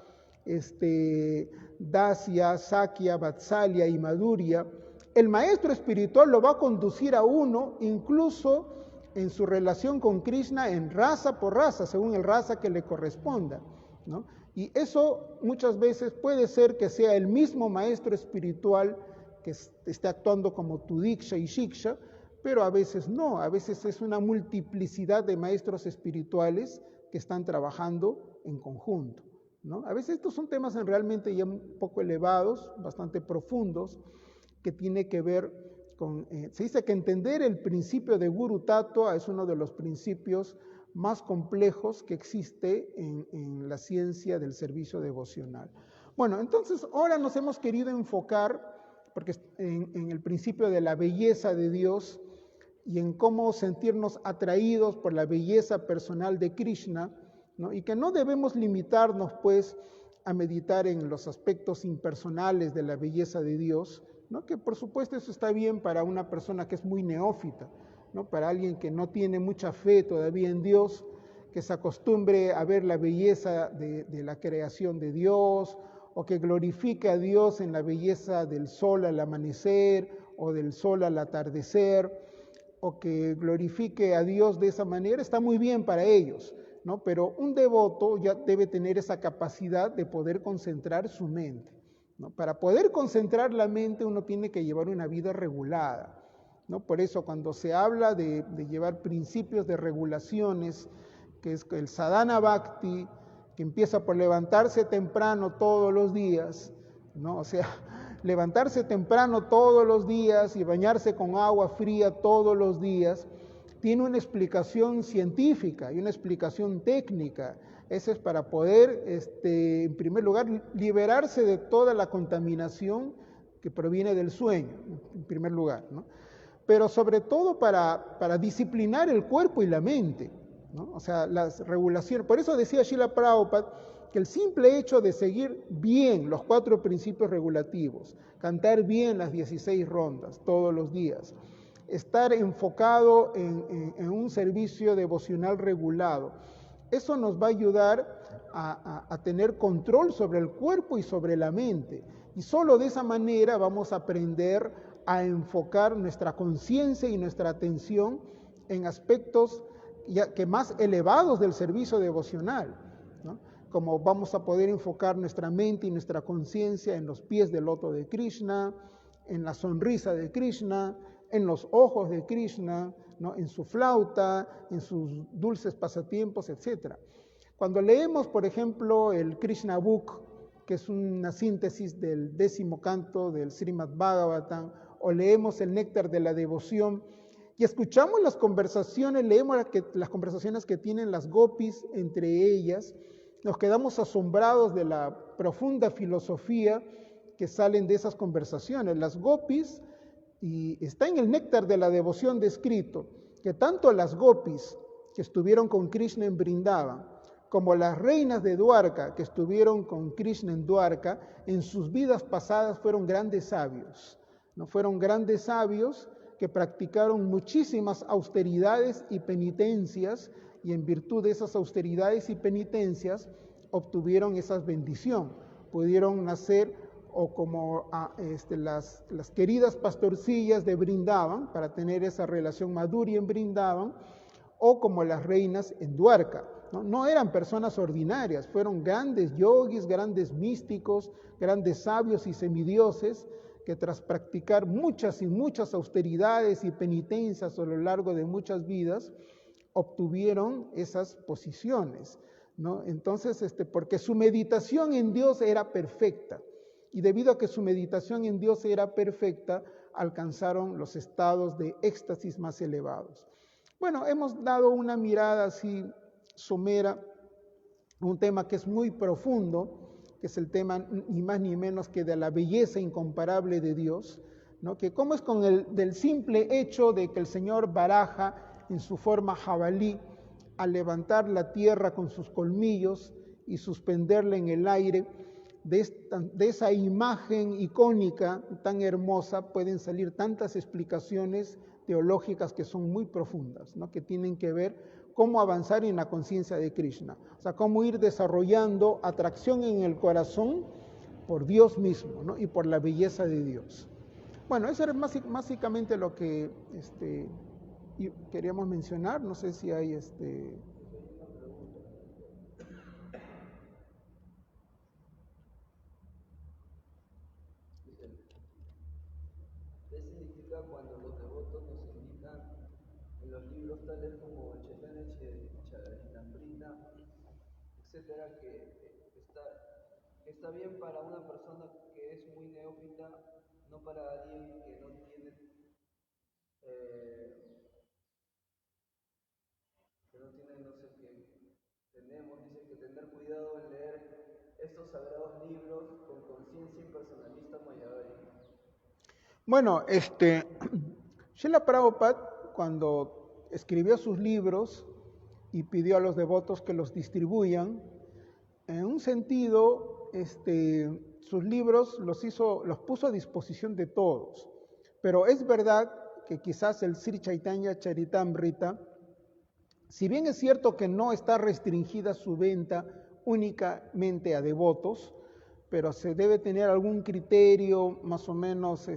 Dasya, Sakya, Vatsalya y Madhurya, el maestro espiritual lo va a conducir a uno incluso en su relación con Krishna en raza por raza, según el raza que le corresponda, ¿no? Y eso muchas veces puede ser que sea el mismo maestro espiritual que esté actuando como tu Diksha y Shiksha, pero a veces no, a veces es una multiplicidad de maestros espirituales que están trabajando en conjunto, ¿no? A veces estos son temas realmente ya un poco elevados, bastante profundos, que tiene que ver con, se dice que entender el principio de Guru Tattva es uno de los principios más complejos que existe en la ciencia del servicio devocional. Bueno, entonces ahora nos hemos querido enfocar, porque en el principio de la belleza de Dios y en cómo sentirnos atraídos por la belleza personal de Krishna, ¿no? Y que no debemos limitarnos pues a meditar en los aspectos impersonales de la belleza de Dios, ¿no? Que por supuesto eso está bien para una persona que es muy neófita, ¿no? Para alguien que no tiene mucha fe todavía en Dios, que se acostumbre a ver la belleza de la creación de Dios, o que glorifique a Dios en la belleza del sol al amanecer o del sol al atardecer, o que glorifique a Dios de esa manera, está muy bien para ellos, ¿no? Pero un devoto ya debe tener esa capacidad de poder concentrar su mente, ¿no? Para poder concentrar la mente uno tiene que llevar una vida regulada, ¿no? Por eso cuando se habla de llevar principios de regulaciones, que es el sadhana bhakti, que empieza por levantarse temprano todos los días, ¿no? O sea, levantarse temprano todos los días y bañarse con agua fría todos los días, tiene una explicación científica y una explicación técnica. Eso es para poder, en primer lugar, liberarse de toda la contaminación que proviene del sueño, en primer lugar, ¿no? Pero sobre todo para disciplinar el cuerpo y la mente, ¿no? O sea, las regulaciones. Por eso decía Srila Prabhupada que el simple hecho de seguir bien los 4 principios regulativos, cantar bien las 16 rondas todos los días, estar enfocado en un servicio devocional regulado, eso nos va a ayudar a tener control sobre el cuerpo y sobre la mente. Y solo de esa manera vamos a aprender a enfocar nuestra conciencia y nuestra atención en aspectos que más elevados del servicio devocional, ¿no? Como vamos a poder enfocar nuestra mente y nuestra conciencia en los pies del loto de Krishna, en la sonrisa de Krishna, en los ojos de Krishna, ¿no? En su flauta, en sus dulces pasatiempos, etc. Cuando leemos, por ejemplo, el Krishna Book, que es una síntesis del 10º canto del Srimad Bhagavatam, o leemos el Néctar de la Devoción, y escuchamos las conversaciones, leemos las conversaciones que tienen las gopis entre ellas, nos quedamos asombrados de la profunda filosofía que salen de esas conversaciones. Las gopis, y está en el Néctar de la Devoción descrito, que tanto las gopis que estuvieron con Krishna en Vrindavan, como las reinas de Dwarka que estuvieron con Krishna en Dwarka, en sus vidas pasadas fueron grandes sabios, ¿no? Fueron grandes sabios que practicaron muchísimas austeridades y penitencias, y en virtud de esas austeridades y penitencias obtuvieron esa bendición. Pudieron nacer o como las queridas pastorcillas de Vrindavan, para tener esa relación madura en Vrindavan, o como las reinas en Dwarka. No eran personas ordinarias, fueron grandes yogis, grandes místicos, grandes sabios y semidioses, que tras practicar muchas y muchas austeridades y penitencias a lo largo de muchas vidas, obtuvieron esas posiciones, ¿no? Entonces, porque su meditación en Dios era perfecta, y debido a que su meditación en Dios era perfecta, alcanzaron los estados de éxtasis más elevados. Bueno, hemos dado una mirada así somera a un tema que es muy profundo, que es el tema ni más ni menos que de la belleza incomparable de Dios, ¿no? Que cómo es con del simple hecho de que el Señor baraja en su forma jabalí, al levantar la tierra con sus colmillos y suspenderla en el aire, de esa imagen icónica tan hermosa pueden salir tantas explicaciones teológicas que son muy profundas, ¿no? Que tienen que ver cómo avanzar en la conciencia de Krishna, o sea, cómo ir desarrollando atracción en el corazón por Dios mismo, ¿no? Y por la belleza de Dios. Bueno, eso era básicamente lo que queríamos mencionar. No sé si hay ¿Qué significa cuando los devotos nos indican en los libros tales como Chaitanya Charitamrita, etcétera, que está bien para una persona que es muy neófita, no para alguien que no tiene no sé qué tenemos, dice que tener cuidado en leer estos sagrados libros con conciencia impersonalista Mayavadi? Bueno, Srila Prabhupada, cuando escribió sus libros y pidió a los devotos que los distribuyan, en un sentido, sus libros los puso a disposición de todos. Pero es verdad que quizás el Sri Chaitanya Charitamrita, si bien es cierto que no está restringida su venta únicamente a devotos, pero se debe tener algún criterio más o menos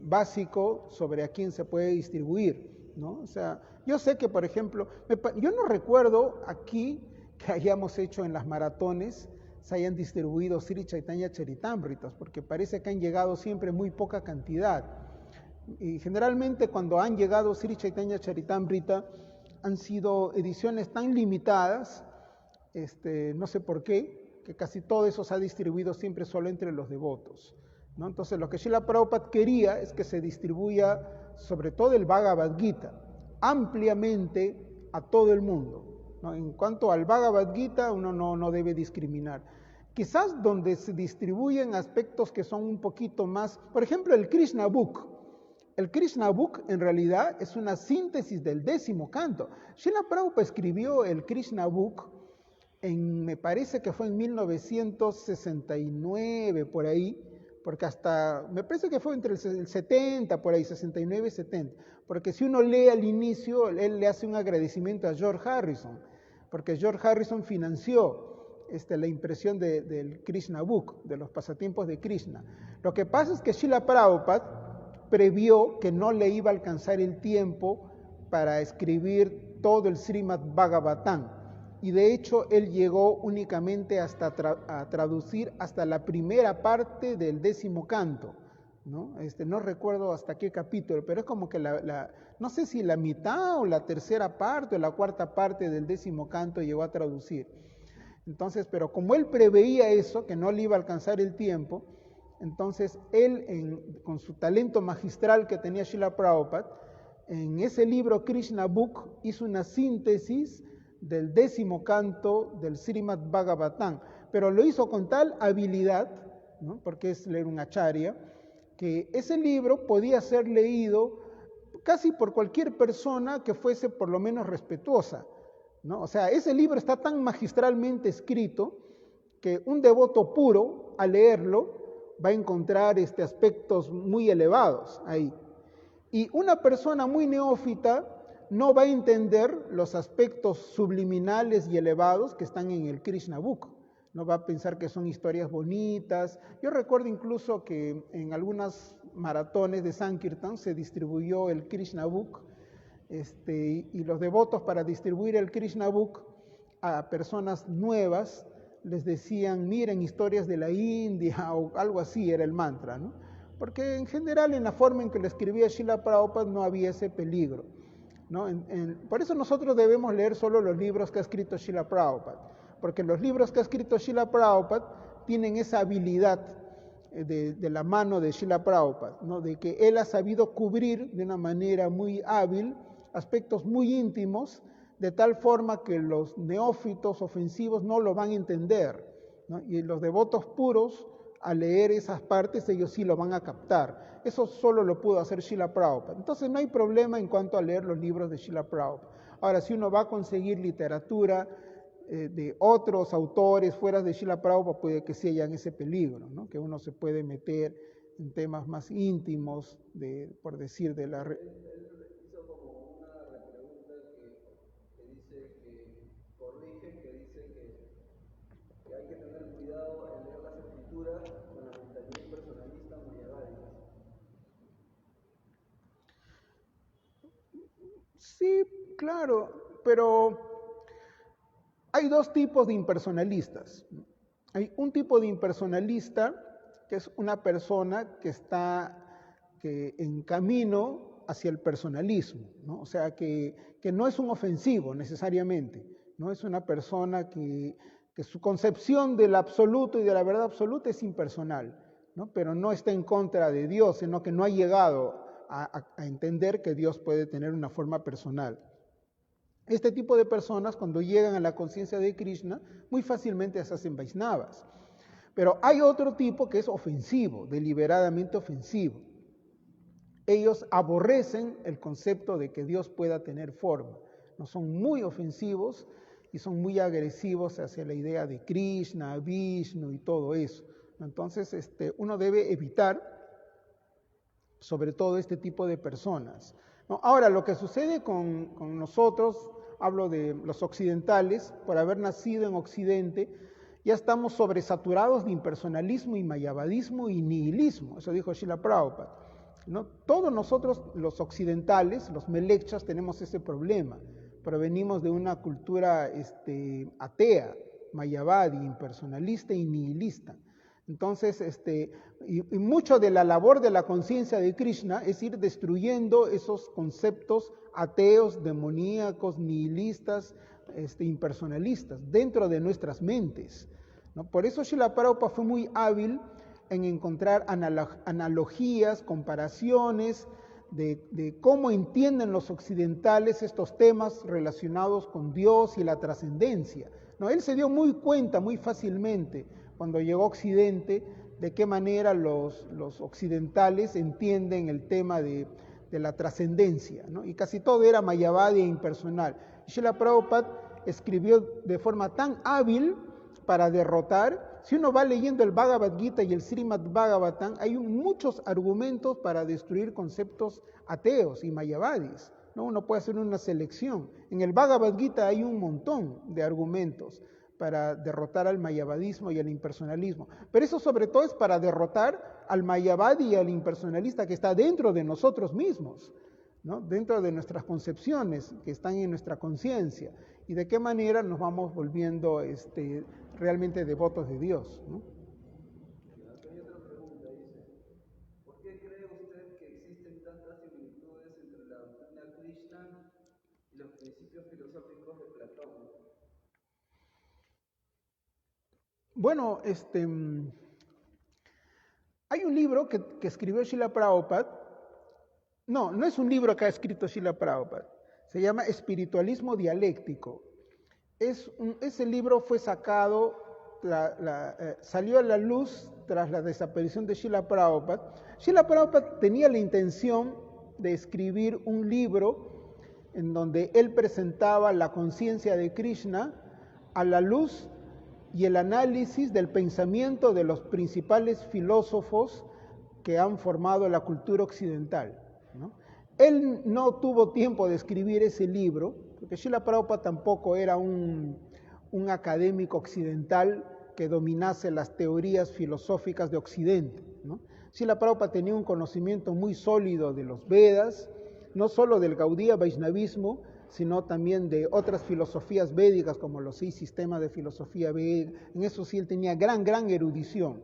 básico sobre a quién se puede distribuir, ¿no? O sea, yo sé que, por ejemplo, yo no recuerdo aquí que hayamos hecho en las maratones se hayan distribuido Sri Chaitanya Charitamritas, porque parece que han llegado siempre muy poca cantidad. Y generalmente cuando han llegado Sri Chaitanya Charitamrita han sido ediciones tan limitadas, no sé por qué, que casi todo eso se ha distribuido siempre solo entre los devotos, ¿no? Entonces lo que Srila Prabhupada quería es que se distribuya sobre todo el Bhagavad Gita ampliamente a todo el mundo, ¿no? En cuanto al Bhagavad Gita uno no debe discriminar. Quizás donde se distribuyen aspectos que son un poquito más, por ejemplo el Krishna Book. El Krishna Book en realidad es una síntesis del 10º canto. Srila Prabhupada escribió el Krishna Book me parece que fue en 1969 por ahí, porque me parece que fue entre el 70 por ahí, 69 y 70, porque si uno lee al inicio, él le hace un agradecimiento a George Harrison, porque George Harrison financió la impresión del Krishna Book, de los pasatiempos de Krishna. Lo que pasa es que Srila Prabhupada previó que no le iba a alcanzar el tiempo para escribir todo el Srimad Bhagavatam, y de hecho él llegó únicamente hasta a traducir hasta la primera parte del 10º canto, ¿no? No recuerdo hasta qué capítulo, pero es como que no sé si la mitad o la tercera parte o la cuarta parte del 10º canto llegó a traducir. Entonces, pero como él preveía eso, que no le iba a alcanzar el tiempo, entonces él, con su talento magistral que tenía Srila Prabhupada, en ese libro Krishna Book hizo una síntesis del 10º canto del Srimad Bhagavatam, pero lo hizo con tal habilidad, ¿no? Porque es leer un acharya, que ese libro podía ser leído casi por cualquier persona que fuese por lo menos respetuosa, ¿no? O sea, ese libro está tan magistralmente escrito que un devoto puro, al leerlo, va a encontrar aspectos muy elevados ahí. Y una persona muy neófita no va a entender los aspectos subliminales y elevados que están en el Krishna Book. No va a pensar que son historias bonitas. Yo recuerdo incluso que en algunas maratones de Sankirtan se distribuyó el Krishna Book, y los devotos, para distribuir el Krishna Book a personas nuevas, les decían, miren, historias de la India o algo así era el mantra, ¿no? Porque en general en la forma en que lo escribía Srila Prabhupada no había ese peligro, ¿no? Por eso nosotros debemos leer solo los libros que ha escrito Srila Prabhupada, porque los libros que ha escrito Srila Prabhupada tienen esa habilidad de la mano de Srila Prabhupada, ¿no? De que él ha sabido cubrir de una manera muy hábil aspectos muy íntimos, de tal forma que los neófitos ofensivos no lo van a entender, ¿no? Y los devotos puros, al leer esas partes, ellos sí lo van a captar. Eso solo lo pudo hacer Srila Prabhupada. Entonces no hay problema en cuanto a leer los libros de Srila Prabhupada. Ahora, si uno va a conseguir literatura de otros autores fuera de Srila Prabhupada, puede que sí hayan ese peligro, ¿no? Que uno se puede meter en temas más íntimos, por decir, de la... Él hizo como una repregunta que dice que corrige, que dice que hay que tener cuidado en leer las escrituras con la mentalidad impersonalista mayavadi. Sí, claro, pero hay dos tipos de impersonalistas. Hay un tipo de impersonalista que es una persona que está en camino hacia el personalismo, ¿no? O sea, que no es un ofensivo necesariamente, no es una persona que su concepción del absoluto y de la verdad absoluta es impersonal, ¿no? Pero no está en contra de Dios, sino que no ha llegado a entender que Dios puede tener una forma personal. Este tipo de personas, cuando llegan a la conciencia de Krishna, muy fácilmente se hacen Vaishnavas. Pero hay otro tipo que es ofensivo, deliberadamente ofensivo. Ellos aborrecen el concepto de que Dios pueda tener forma. No son muy ofensivos y son muy agresivos hacia la idea de Krishna, Vishnu y todo eso. Entonces, uno debe evitar, sobre todo, este tipo de personas. ¿No? Ahora, lo que sucede con nosotros, hablo de los occidentales, por haber nacido en Occidente, ya estamos sobresaturados de impersonalismo y mayavadismo y nihilismo. Eso dijo Srila Prabhupada. ¿No? Todos nosotros, los occidentales, los melekchas, tenemos ese problema. Provenimos de una cultura atea, mayavadi, impersonalista y nihilista. Entonces, y mucho de la labor de la conciencia de Krishna es ir destruyendo esos conceptos ateos, demoníacos, nihilistas, impersonalistas, dentro de nuestras mentes, ¿no? Por eso Srila Prabhupada fue muy hábil en encontrar analogías, comparaciones de cómo entienden los occidentales estos temas relacionados con Dios y la trascendencia. ¿No? Él se dio muy cuenta muy fácilmente cuando llegó a Occidente de qué manera los occidentales entienden el tema de la trascendencia, ¿no? Y casi todo era mayavadi e impersonal. Srila Prabhupada escribió de forma tan hábil para derrotar. Si uno va leyendo el Bhagavad Gita y el Srimad Bhagavatam, hay muchos argumentos para destruir conceptos ateos y mayavadis, ¿no? Uno puede hacer una selección. En el Bhagavad Gita hay un montón de argumentos para derrotar al mayavadismo y al impersonalismo. Pero eso sobre todo es para derrotar al mayavadi y al impersonalista que está dentro de nosotros mismos, ¿no? Dentro de nuestras concepciones que están en nuestra conciencia. Y de qué manera nos vamos volviendo realmente devotos de Dios, ¿no? Hay otra pregunta, dice, ¿por qué cree usted que existen tantas similitudes entre la doctrina Krishna y los principios filosóficos de Platón? Bueno, hay un libro que escribió Srila Prabhupada. No es un libro que ha escrito Srila Prabhupada. Se llama Espiritualismo Dialéctico. Ese libro fue sacado, salió a la luz tras la desaparición de Srila Prabhupada. Srila Prabhupada tenía la intención de escribir un libro en donde él presentaba la conciencia de Krishna a la luz y el análisis del pensamiento de los principales filósofos que han formado la cultura occidental, ¿no? Él no tuvo tiempo de escribir ese libro, porque Srila Prabhupada tampoco era un académico occidental que dominase las teorías filosóficas de Occidente, ¿no? Srila Prabhupada tenía un conocimiento muy sólido de los Vedas, no solo del Gaudiya Vaishnavismo, sino también de otras filosofías védicas, como los 6 sistemas de filosofía védica. En eso sí él tenía gran erudición.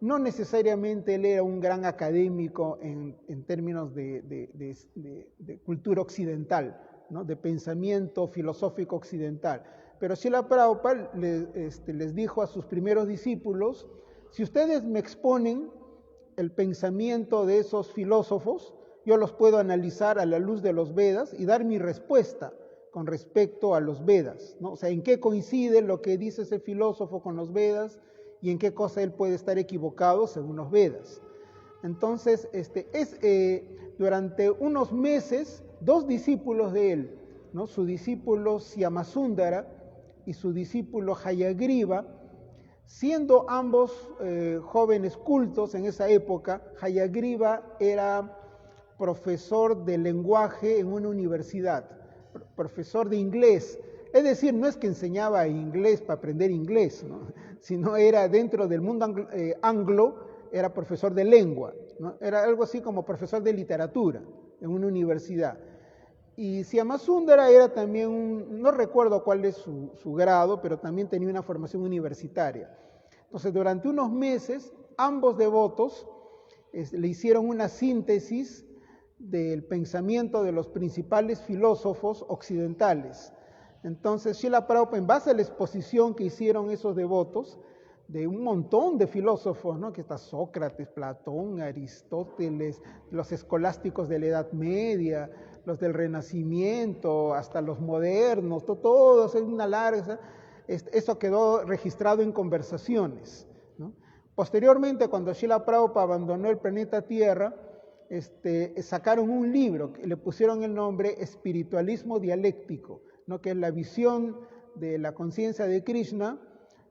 No necesariamente él era un gran académico en términos de cultura occidental, ¿no? De pensamiento filosófico occidental. Pero Srila Prabhupada les dijo a sus primeros discípulos, si ustedes me exponen el pensamiento de esos filósofos, yo los puedo analizar a la luz de los Vedas y dar mi respuesta con respecto a los Vedas, ¿no? O sea, en qué coincide lo que dice ese filósofo con los Vedas y en qué cosa él puede estar equivocado según los Vedas. Entonces, durante unos meses, 2 discípulos de él, ¿no? Su discípulo Syamasundara y su discípulo Hayagriva, siendo ambos jóvenes cultos en esa época. Hayagriva era profesor de lenguaje en una universidad, profesor de inglés. Es decir, no es que enseñaba inglés para aprender inglés, ¿no? Sino era dentro del mundo anglo, era profesor de lengua, ¿no? Era algo así como profesor de literatura en una universidad. Y Syamasundara era también, no recuerdo cuál es su grado, pero también tenía una formación universitaria. Entonces, durante unos meses, ambos devotos le hicieron una síntesis del pensamiento de los principales filósofos occidentales. Entonces, Srila Prabhupada, en base a la exposición que hicieron esos devotos, de un montón de filósofos, ¿no? Que está Sócrates, Platón, Aristóteles, los escolásticos de la Edad Media, los del Renacimiento, hasta los modernos, todos, es una larga, eso quedó registrado en conversaciones, ¿no? Posteriormente, cuando Srila Prabhupada abandonó el planeta Tierra, sacaron un libro que le pusieron el nombre Espiritualismo Dialéctico, ¿no? Que es la visión de la conciencia de Krishna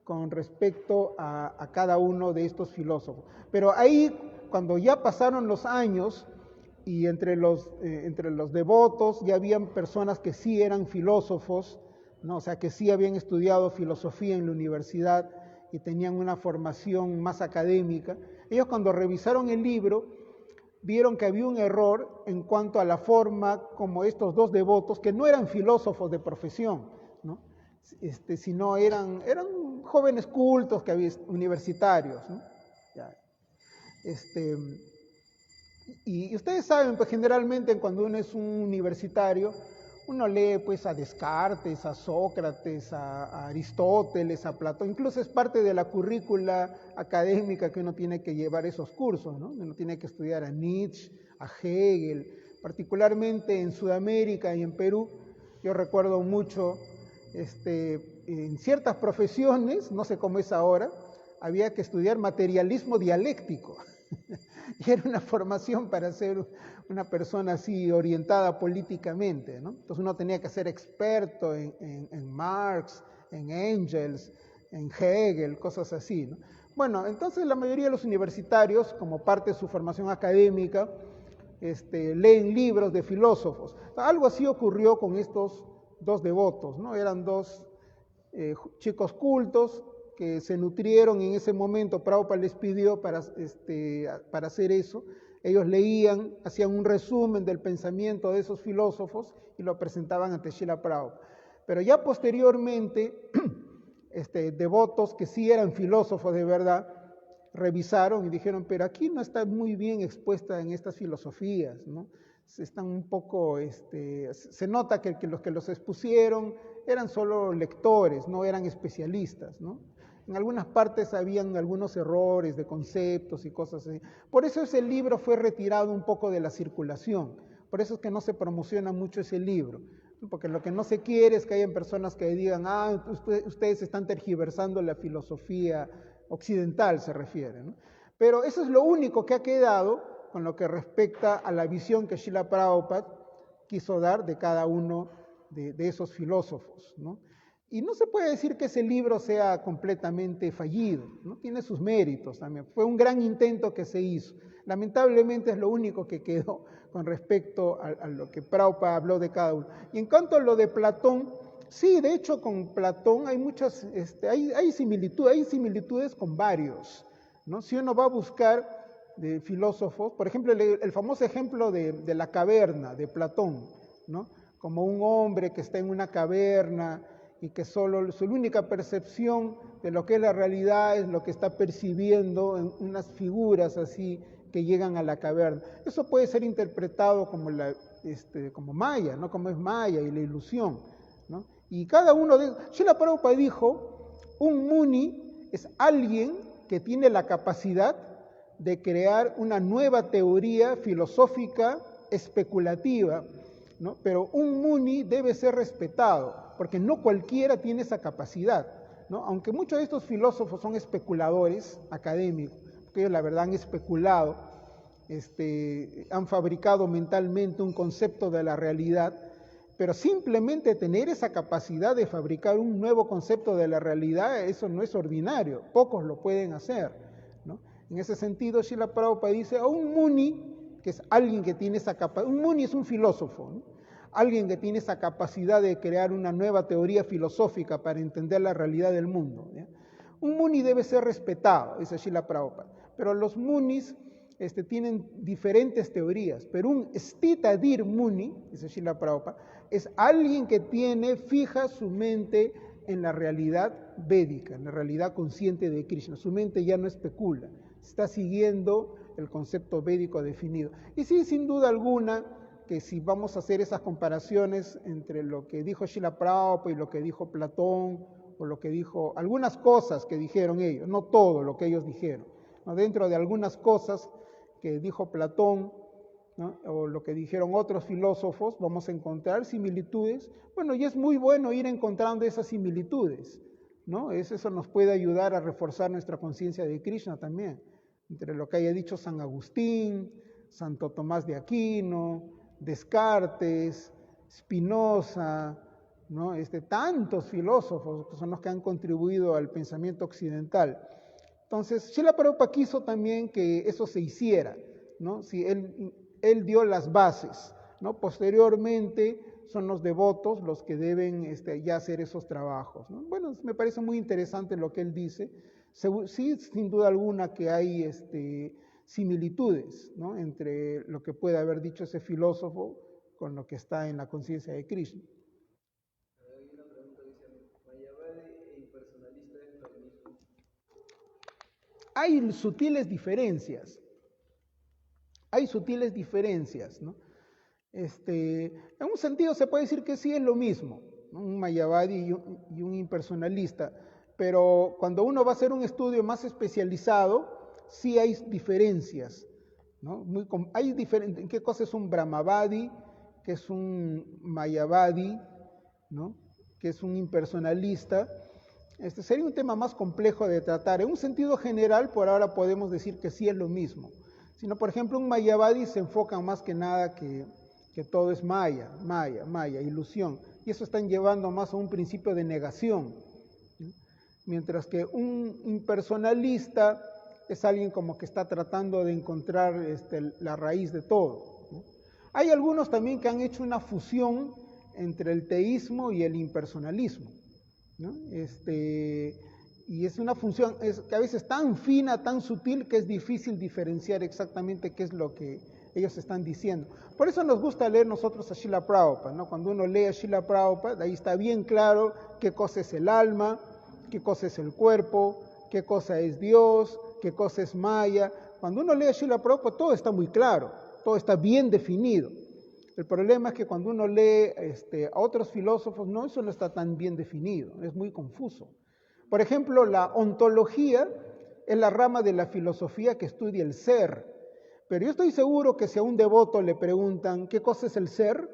con respecto a cada uno de estos filósofos. Pero ahí, cuando ya pasaron los años, y entre los devotos ya habían personas que sí eran filósofos, ¿no? O sea, que sí habían estudiado filosofía en la universidad y tenían una formación más académica. Ellos, cuando revisaron el libro, vieron que había un error en cuanto a la forma como estos dos devotos, que no eran filósofos de profesión, ¿no? Sino eran jóvenes cultos que había, universitarios, ¿no? Ya. Y ustedes saben, pues generalmente cuando uno es un universitario, uno lee pues a Descartes, a Sócrates, a Aristóteles, a Platón, incluso es parte de la currícula académica que uno tiene que llevar esos cursos, ¿no? Uno tiene que estudiar a Nietzsche, a Hegel, particularmente en Sudamérica y en Perú. Yo recuerdo mucho, en ciertas profesiones, no sé cómo es ahora, había que estudiar materialismo dialéctico. Y era una formación para ser una persona así orientada políticamente, ¿no? Entonces uno tenía que ser experto en Marx, en Engels, en Hegel, cosas así, ¿no? Bueno, entonces la mayoría de los universitarios, como parte de su formación académica, leen libros de filósofos. Algo así ocurrió con estos dos devotos, ¿no? Eran dos chicos cultos que se nutrieron en ese momento. Prabhupada les pidió para hacer eso. Ellos leían, hacían un resumen del pensamiento de esos filósofos y lo presentaban ante Srila Prabhupada. Pero ya posteriormente, devotos que sí eran filósofos de verdad, revisaron y dijeron, pero aquí no está muy bien expuesta en estas filosofías, ¿no? Están un poco, se nota que los que los expusieron eran solo lectores, no eran especialistas, ¿no? En algunas partes habían algunos errores de conceptos y cosas así. Por eso ese libro fue retirado un poco de la circulación. Por eso es que no se promociona mucho ese libro. Porque lo que no se quiere es que hayan personas que digan, ustedes están tergiversando la filosofía occidental, se refiere, ¿no? Pero eso es lo único que ha quedado con lo que respecta a la visión que Srila Prabhupada quiso dar de cada uno de esos filósofos, ¿no? Y no se puede decir que ese libro sea completamente fallido, ¿no? Tiene sus méritos también. Fue un gran intento que se hizo. Lamentablemente es lo único que quedó con respecto a lo que Prabhupada habló de cada uno. Y en cuanto a lo de Platón, sí, de hecho con Platón hay muchas, hay similitudes con varios, ¿no? Si uno va a buscar de filósofos, por ejemplo, el famoso ejemplo de la caverna de Platón, ¿no? Como un hombre que está en una caverna y que solo su única percepción de lo que es la realidad es lo que está percibiendo en unas figuras así que llegan a la caverna. Eso puede ser interpretado como como Maya, ¿no? Como es Maya y la ilusión, ¿no? Y cada uno de Srila Prabhupada dijo, un muni es alguien que tiene la capacidad de crear una nueva teoría filosófica especulativa, ¿no? Pero un muni debe ser respetado, porque no cualquiera tiene esa capacidad, ¿no? Aunque muchos de estos filósofos son especuladores académicos, porque ellos la verdad han especulado, han fabricado mentalmente un concepto de la realidad, pero simplemente tener esa capacidad de fabricar un nuevo concepto de la realidad, eso no es ordinario, pocos lo pueden hacer, ¿no? En ese sentido, Srila Prabhupada dice, a un muni, que es alguien que tiene esa capacidad, un muni es un filósofo, ¿no? Alguien que tiene esa capacidad de crear una nueva teoría filosófica para entender la realidad del mundo, ¿ya? Un muni debe ser respetado, dice Srila Prabhupada, pero los munis tienen diferentes teorías, pero un stitadir muni, dice Srila Prabhupada, es alguien que fija su mente en la realidad védica, en la realidad consciente de Krishna. Su mente ya no especula, está siguiendo el concepto védico definido. Y sí, sin duda alguna, que si vamos a hacer esas comparaciones entre lo que dijo Srila Prabhupada y lo que dijo Platón, o lo que dijo, algunas cosas que dijeron ellos, no todo lo que ellos dijeron, ¿no? Dentro de algunas cosas que dijo Platón, ¿no? O lo que dijeron otros filósofos, vamos a encontrar similitudes. Bueno, y es muy bueno ir encontrando esas similitudes, ¿no? Eso nos puede ayudar a reforzar nuestra conciencia de Krishna también, entre lo que haya dicho San Agustín, Santo Tomás de Aquino, Descartes, Spinoza, ¿no? Tantos filósofos que son los que han contribuido al pensamiento occidental. Entonces, Srila Prabhupada quiso también que eso se hiciera, ¿no? Si él dio las bases, ¿no? Posteriormente son los devotos los que deben ya hacer esos trabajos, ¿no? Bueno, me parece muy interesante lo que él dice. Sí, sin duda alguna que hay similitudes, ¿no? Entre lo que puede haber dicho ese filósofo con lo que está en la conciencia de Krishna. Hay una pregunta que dice, ¿Mayavadi e impersonalista es lo mismo? Hay sutiles diferencias. Hay sutiles diferencias, ¿no? En un sentido se puede decir que sí es lo mismo, ¿no? Un Mayavadi y un impersonalista, pero cuando uno va a hacer un estudio más especializado, sí hay diferencias, ¿no? ¿En qué cosa es un Brahmavadi? ¿Qué es un Mayavadi? ¿No? ¿Qué es un impersonalista? Sería un tema más complejo de tratar. En un sentido general, por ahora podemos decir que sí es lo mismo. Sino, por ejemplo, un Mayavadi se enfoca más que nada que todo es maya, ilusión. Y eso están llevando más a un principio de negación. Mientras que un impersonalista es alguien como que está tratando de encontrar la raíz de todo, ¿no? Hay algunos también que han hecho una fusión entre el teísmo y el impersonalismo, ¿no? Y es una función que a veces tan fina, tan sutil, que es difícil diferenciar exactamente qué es lo que ellos están diciendo. Por eso nos gusta leer nosotros a Srila Prabhupada, ¿no? Cuando uno lee a Srila Prabhupada, ahí está bien claro qué cosa es el alma, qué cosa es el cuerpo, qué cosa es Dios, qué cosa es Maya. Cuando uno lee a Srila Prabhupada, todo está muy claro, todo está bien definido. El problema es que cuando uno lee a otros filósofos, no, eso no está tan bien definido, es muy confuso. Por ejemplo, la ontología es la rama de la filosofía que estudia el ser. Pero yo estoy seguro que si a un devoto le preguntan qué cosa es el ser,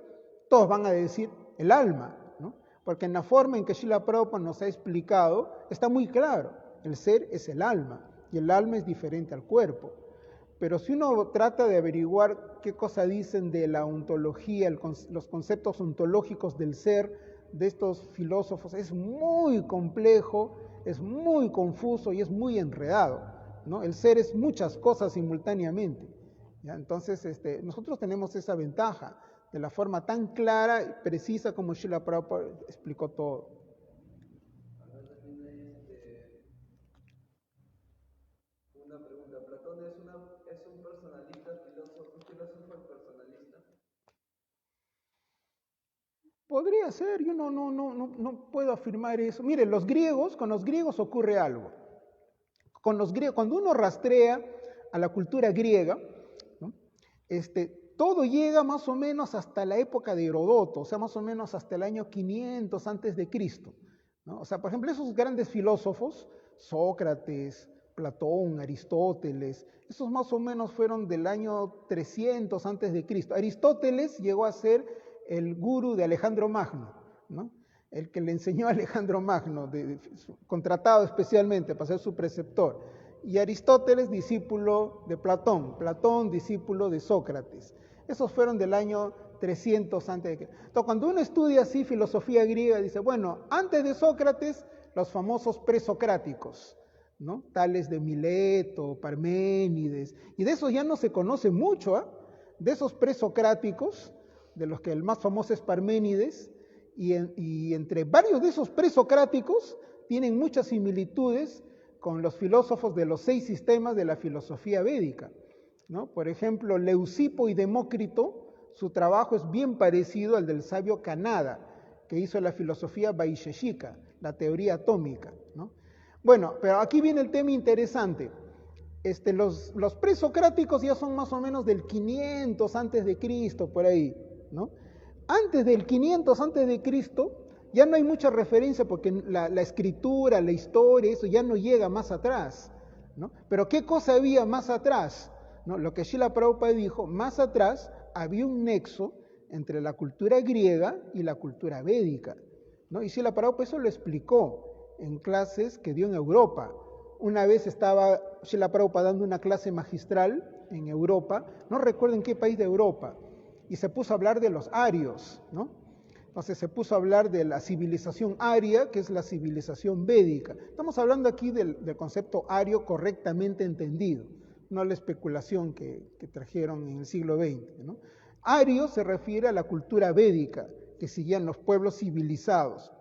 todos van a decir el alma, ¿no? Porque en la forma en que Srila Prabhupada nos ha explicado, está muy claro, el ser es el alma, y el alma es diferente al cuerpo. Pero si uno trata de averiguar qué cosa dicen de la ontología, los conceptos ontológicos del ser de estos filósofos, es muy complejo, es muy confuso y es muy enredado, ¿no? El ser es muchas cosas simultáneamente, ¿ya? Entonces, nosotros tenemos esa ventaja de la forma tan clara y precisa como Srila Prabhupada explicó todo. Una pregunta, ¿Platón es un personalista, un filósofo personalista? Podría ser, yo no puedo afirmar eso. Mire, con los griegos ocurre algo. Con los griegos, cuando uno rastrea a la cultura griega, ¿no? Todo llega más o menos hasta la época de Herodoto, o sea, más o menos hasta el año 500 antes de Cristo, ¿no? O sea, por ejemplo, esos grandes filósofos, Sócrates, Platón, Aristóteles, esos más o menos fueron del año 300 antes de Cristo. Aristóteles llegó a ser el gurú de Alejandro Magno, ¿no? El que le enseñó a Alejandro Magno, contratado especialmente para ser su preceptor. Y Aristóteles, discípulo de Platón, Platón, discípulo de Sócrates. Esos fueron del año 300 antes de Cristo. Entonces, cuando uno estudia así filosofía griega, dice, bueno, antes de Sócrates, los famosos presocráticos, ¿no? Tales de Mileto, Parménides, y de esos ya no se conoce mucho, ¿eh? De esos presocráticos, de los que el más famoso es Parménides, y entre varios de esos presocráticos tienen muchas similitudes con los filósofos de los 6 sistemas de la filosofía védica, ¿no? Por ejemplo, Leucipo y Demócrito, su trabajo es bien parecido al del sabio Kanada, que hizo la filosofía Vaisheshika, la teoría atómica, ¿no? Bueno, pero aquí viene el tema interesante. Los presocráticos ya son más o menos del 500 antes de Cristo, por ahí, ¿no? Antes del 500 antes de Cristo ya no hay mucha referencia porque la escritura, la historia, eso ya no llega más atrás, ¿no? Pero ¿qué cosa había más atrás? ¿no? Lo que Srila Prabhupada dijo, más atrás había un nexo entre la cultura griega y la cultura védica, ¿no? Y Srila Prabhupada eso lo explicó en clases que dio en Europa. Una vez estaba Srila Prabhupada dando una clase magistral en Europa, no recuerdo en qué país de Europa, y se puso a hablar de los arios, ¿no? Entonces se puso a hablar de la civilización aria, que es la civilización védica. Estamos hablando aquí del concepto ario correctamente entendido, no la especulación que trajeron en el siglo XX, ¿no? Ario se refiere a la cultura védica, que seguían los pueblos civilizados.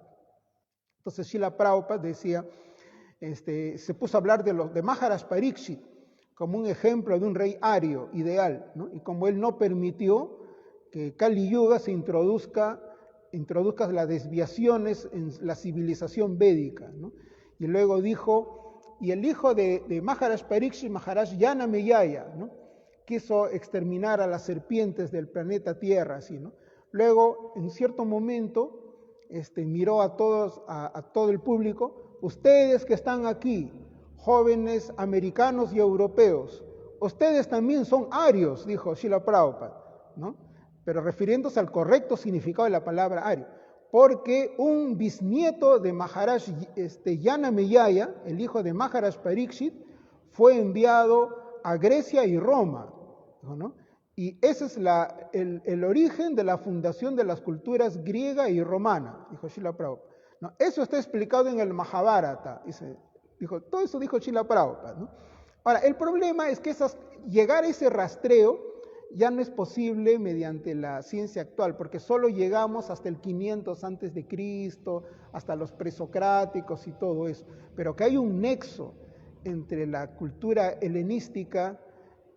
Entonces Srila Prabhupada decía, se puso a hablar de Maharaj Pariksit como un ejemplo de un rey ario ideal, ¿no? Y como él no permitió que Kali Yuga se introduzca las desviaciones en la civilización védica, ¿no? Y luego dijo, y el hijo de Maharaj Pariksit, Maharaj Yanameyaya, ¿no? Quiso exterminar a las serpientes del planeta Tierra, así, ¿no? Luego, en cierto momento, miró a todo el público, ustedes que están aquí, jóvenes americanos y europeos, ustedes también son arios, dijo Srila Prabhupada, ¿no? Pero refiriéndose al correcto significado de la palabra ario, porque un bisnieto de Maharaj Yanameyaya, el hijo de Maharaj Pariksit, fue enviado a Grecia y Roma, ¿no? Y ese es el origen de la fundación de las culturas griega y romana, dijo Srila Prabhupada, ¿no? Eso está explicado en el Mahabharata, todo eso dijo Srila Prabhupada, ¿no? Ahora, el problema es que llegar a ese rastreo ya no es posible mediante la ciencia actual, porque solo llegamos hasta el 500 antes de Cristo, hasta los presocráticos y todo eso, pero que hay un nexo entre la cultura helenística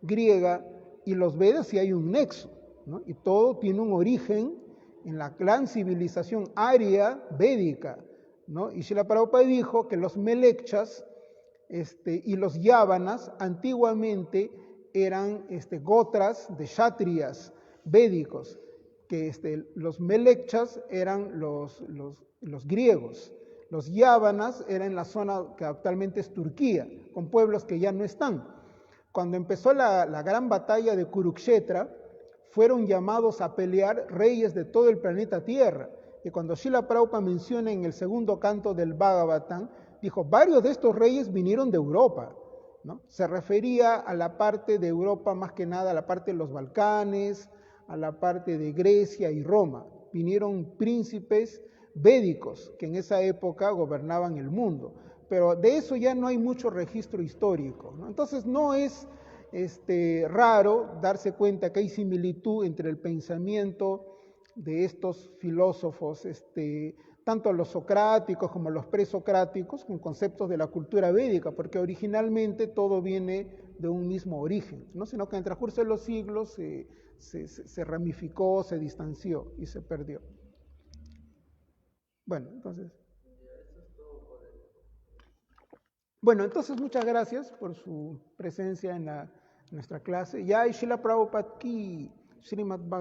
griega y los Vedas, sí hay un nexo, ¿no? Y todo tiene un origen en la gran civilización aria védica, ¿no? Y Srila Prabhupada dijo que los melekchas y los yávanas antiguamente eran gotras de kshatriyas védicos, que los melekchas eran los griegos, los yávanas eran en la zona que actualmente es Turquía, con pueblos que ya no están. Cuando empezó la gran batalla de Kurukshetra, fueron llamados a pelear reyes de todo el planeta Tierra. Y cuando Srila Prabhupada menciona en el segundo canto del Bhagavatam, dijo, varios de estos reyes vinieron de Europa, ¿no? Se refería a la parte de Europa, más que nada a la parte de los Balcanes, a la parte de Grecia y Roma. Vinieron príncipes védicos que en esa época gobernaban el mundo. Pero de eso ya no hay mucho registro histórico, ¿no? Entonces no es raro darse cuenta que hay similitud entre el pensamiento de estos filósofos, tanto los socráticos como los presocráticos, con conceptos de la cultura védica, porque originalmente todo viene de un mismo origen, ¿no? Sino que en el transcurso de los siglos se ramificó, se distanció y se perdió. Bueno, entonces muchas gracias por su presencia en nuestra clase. Ya Srila Prabhupada ki Srimad Bhagavatam.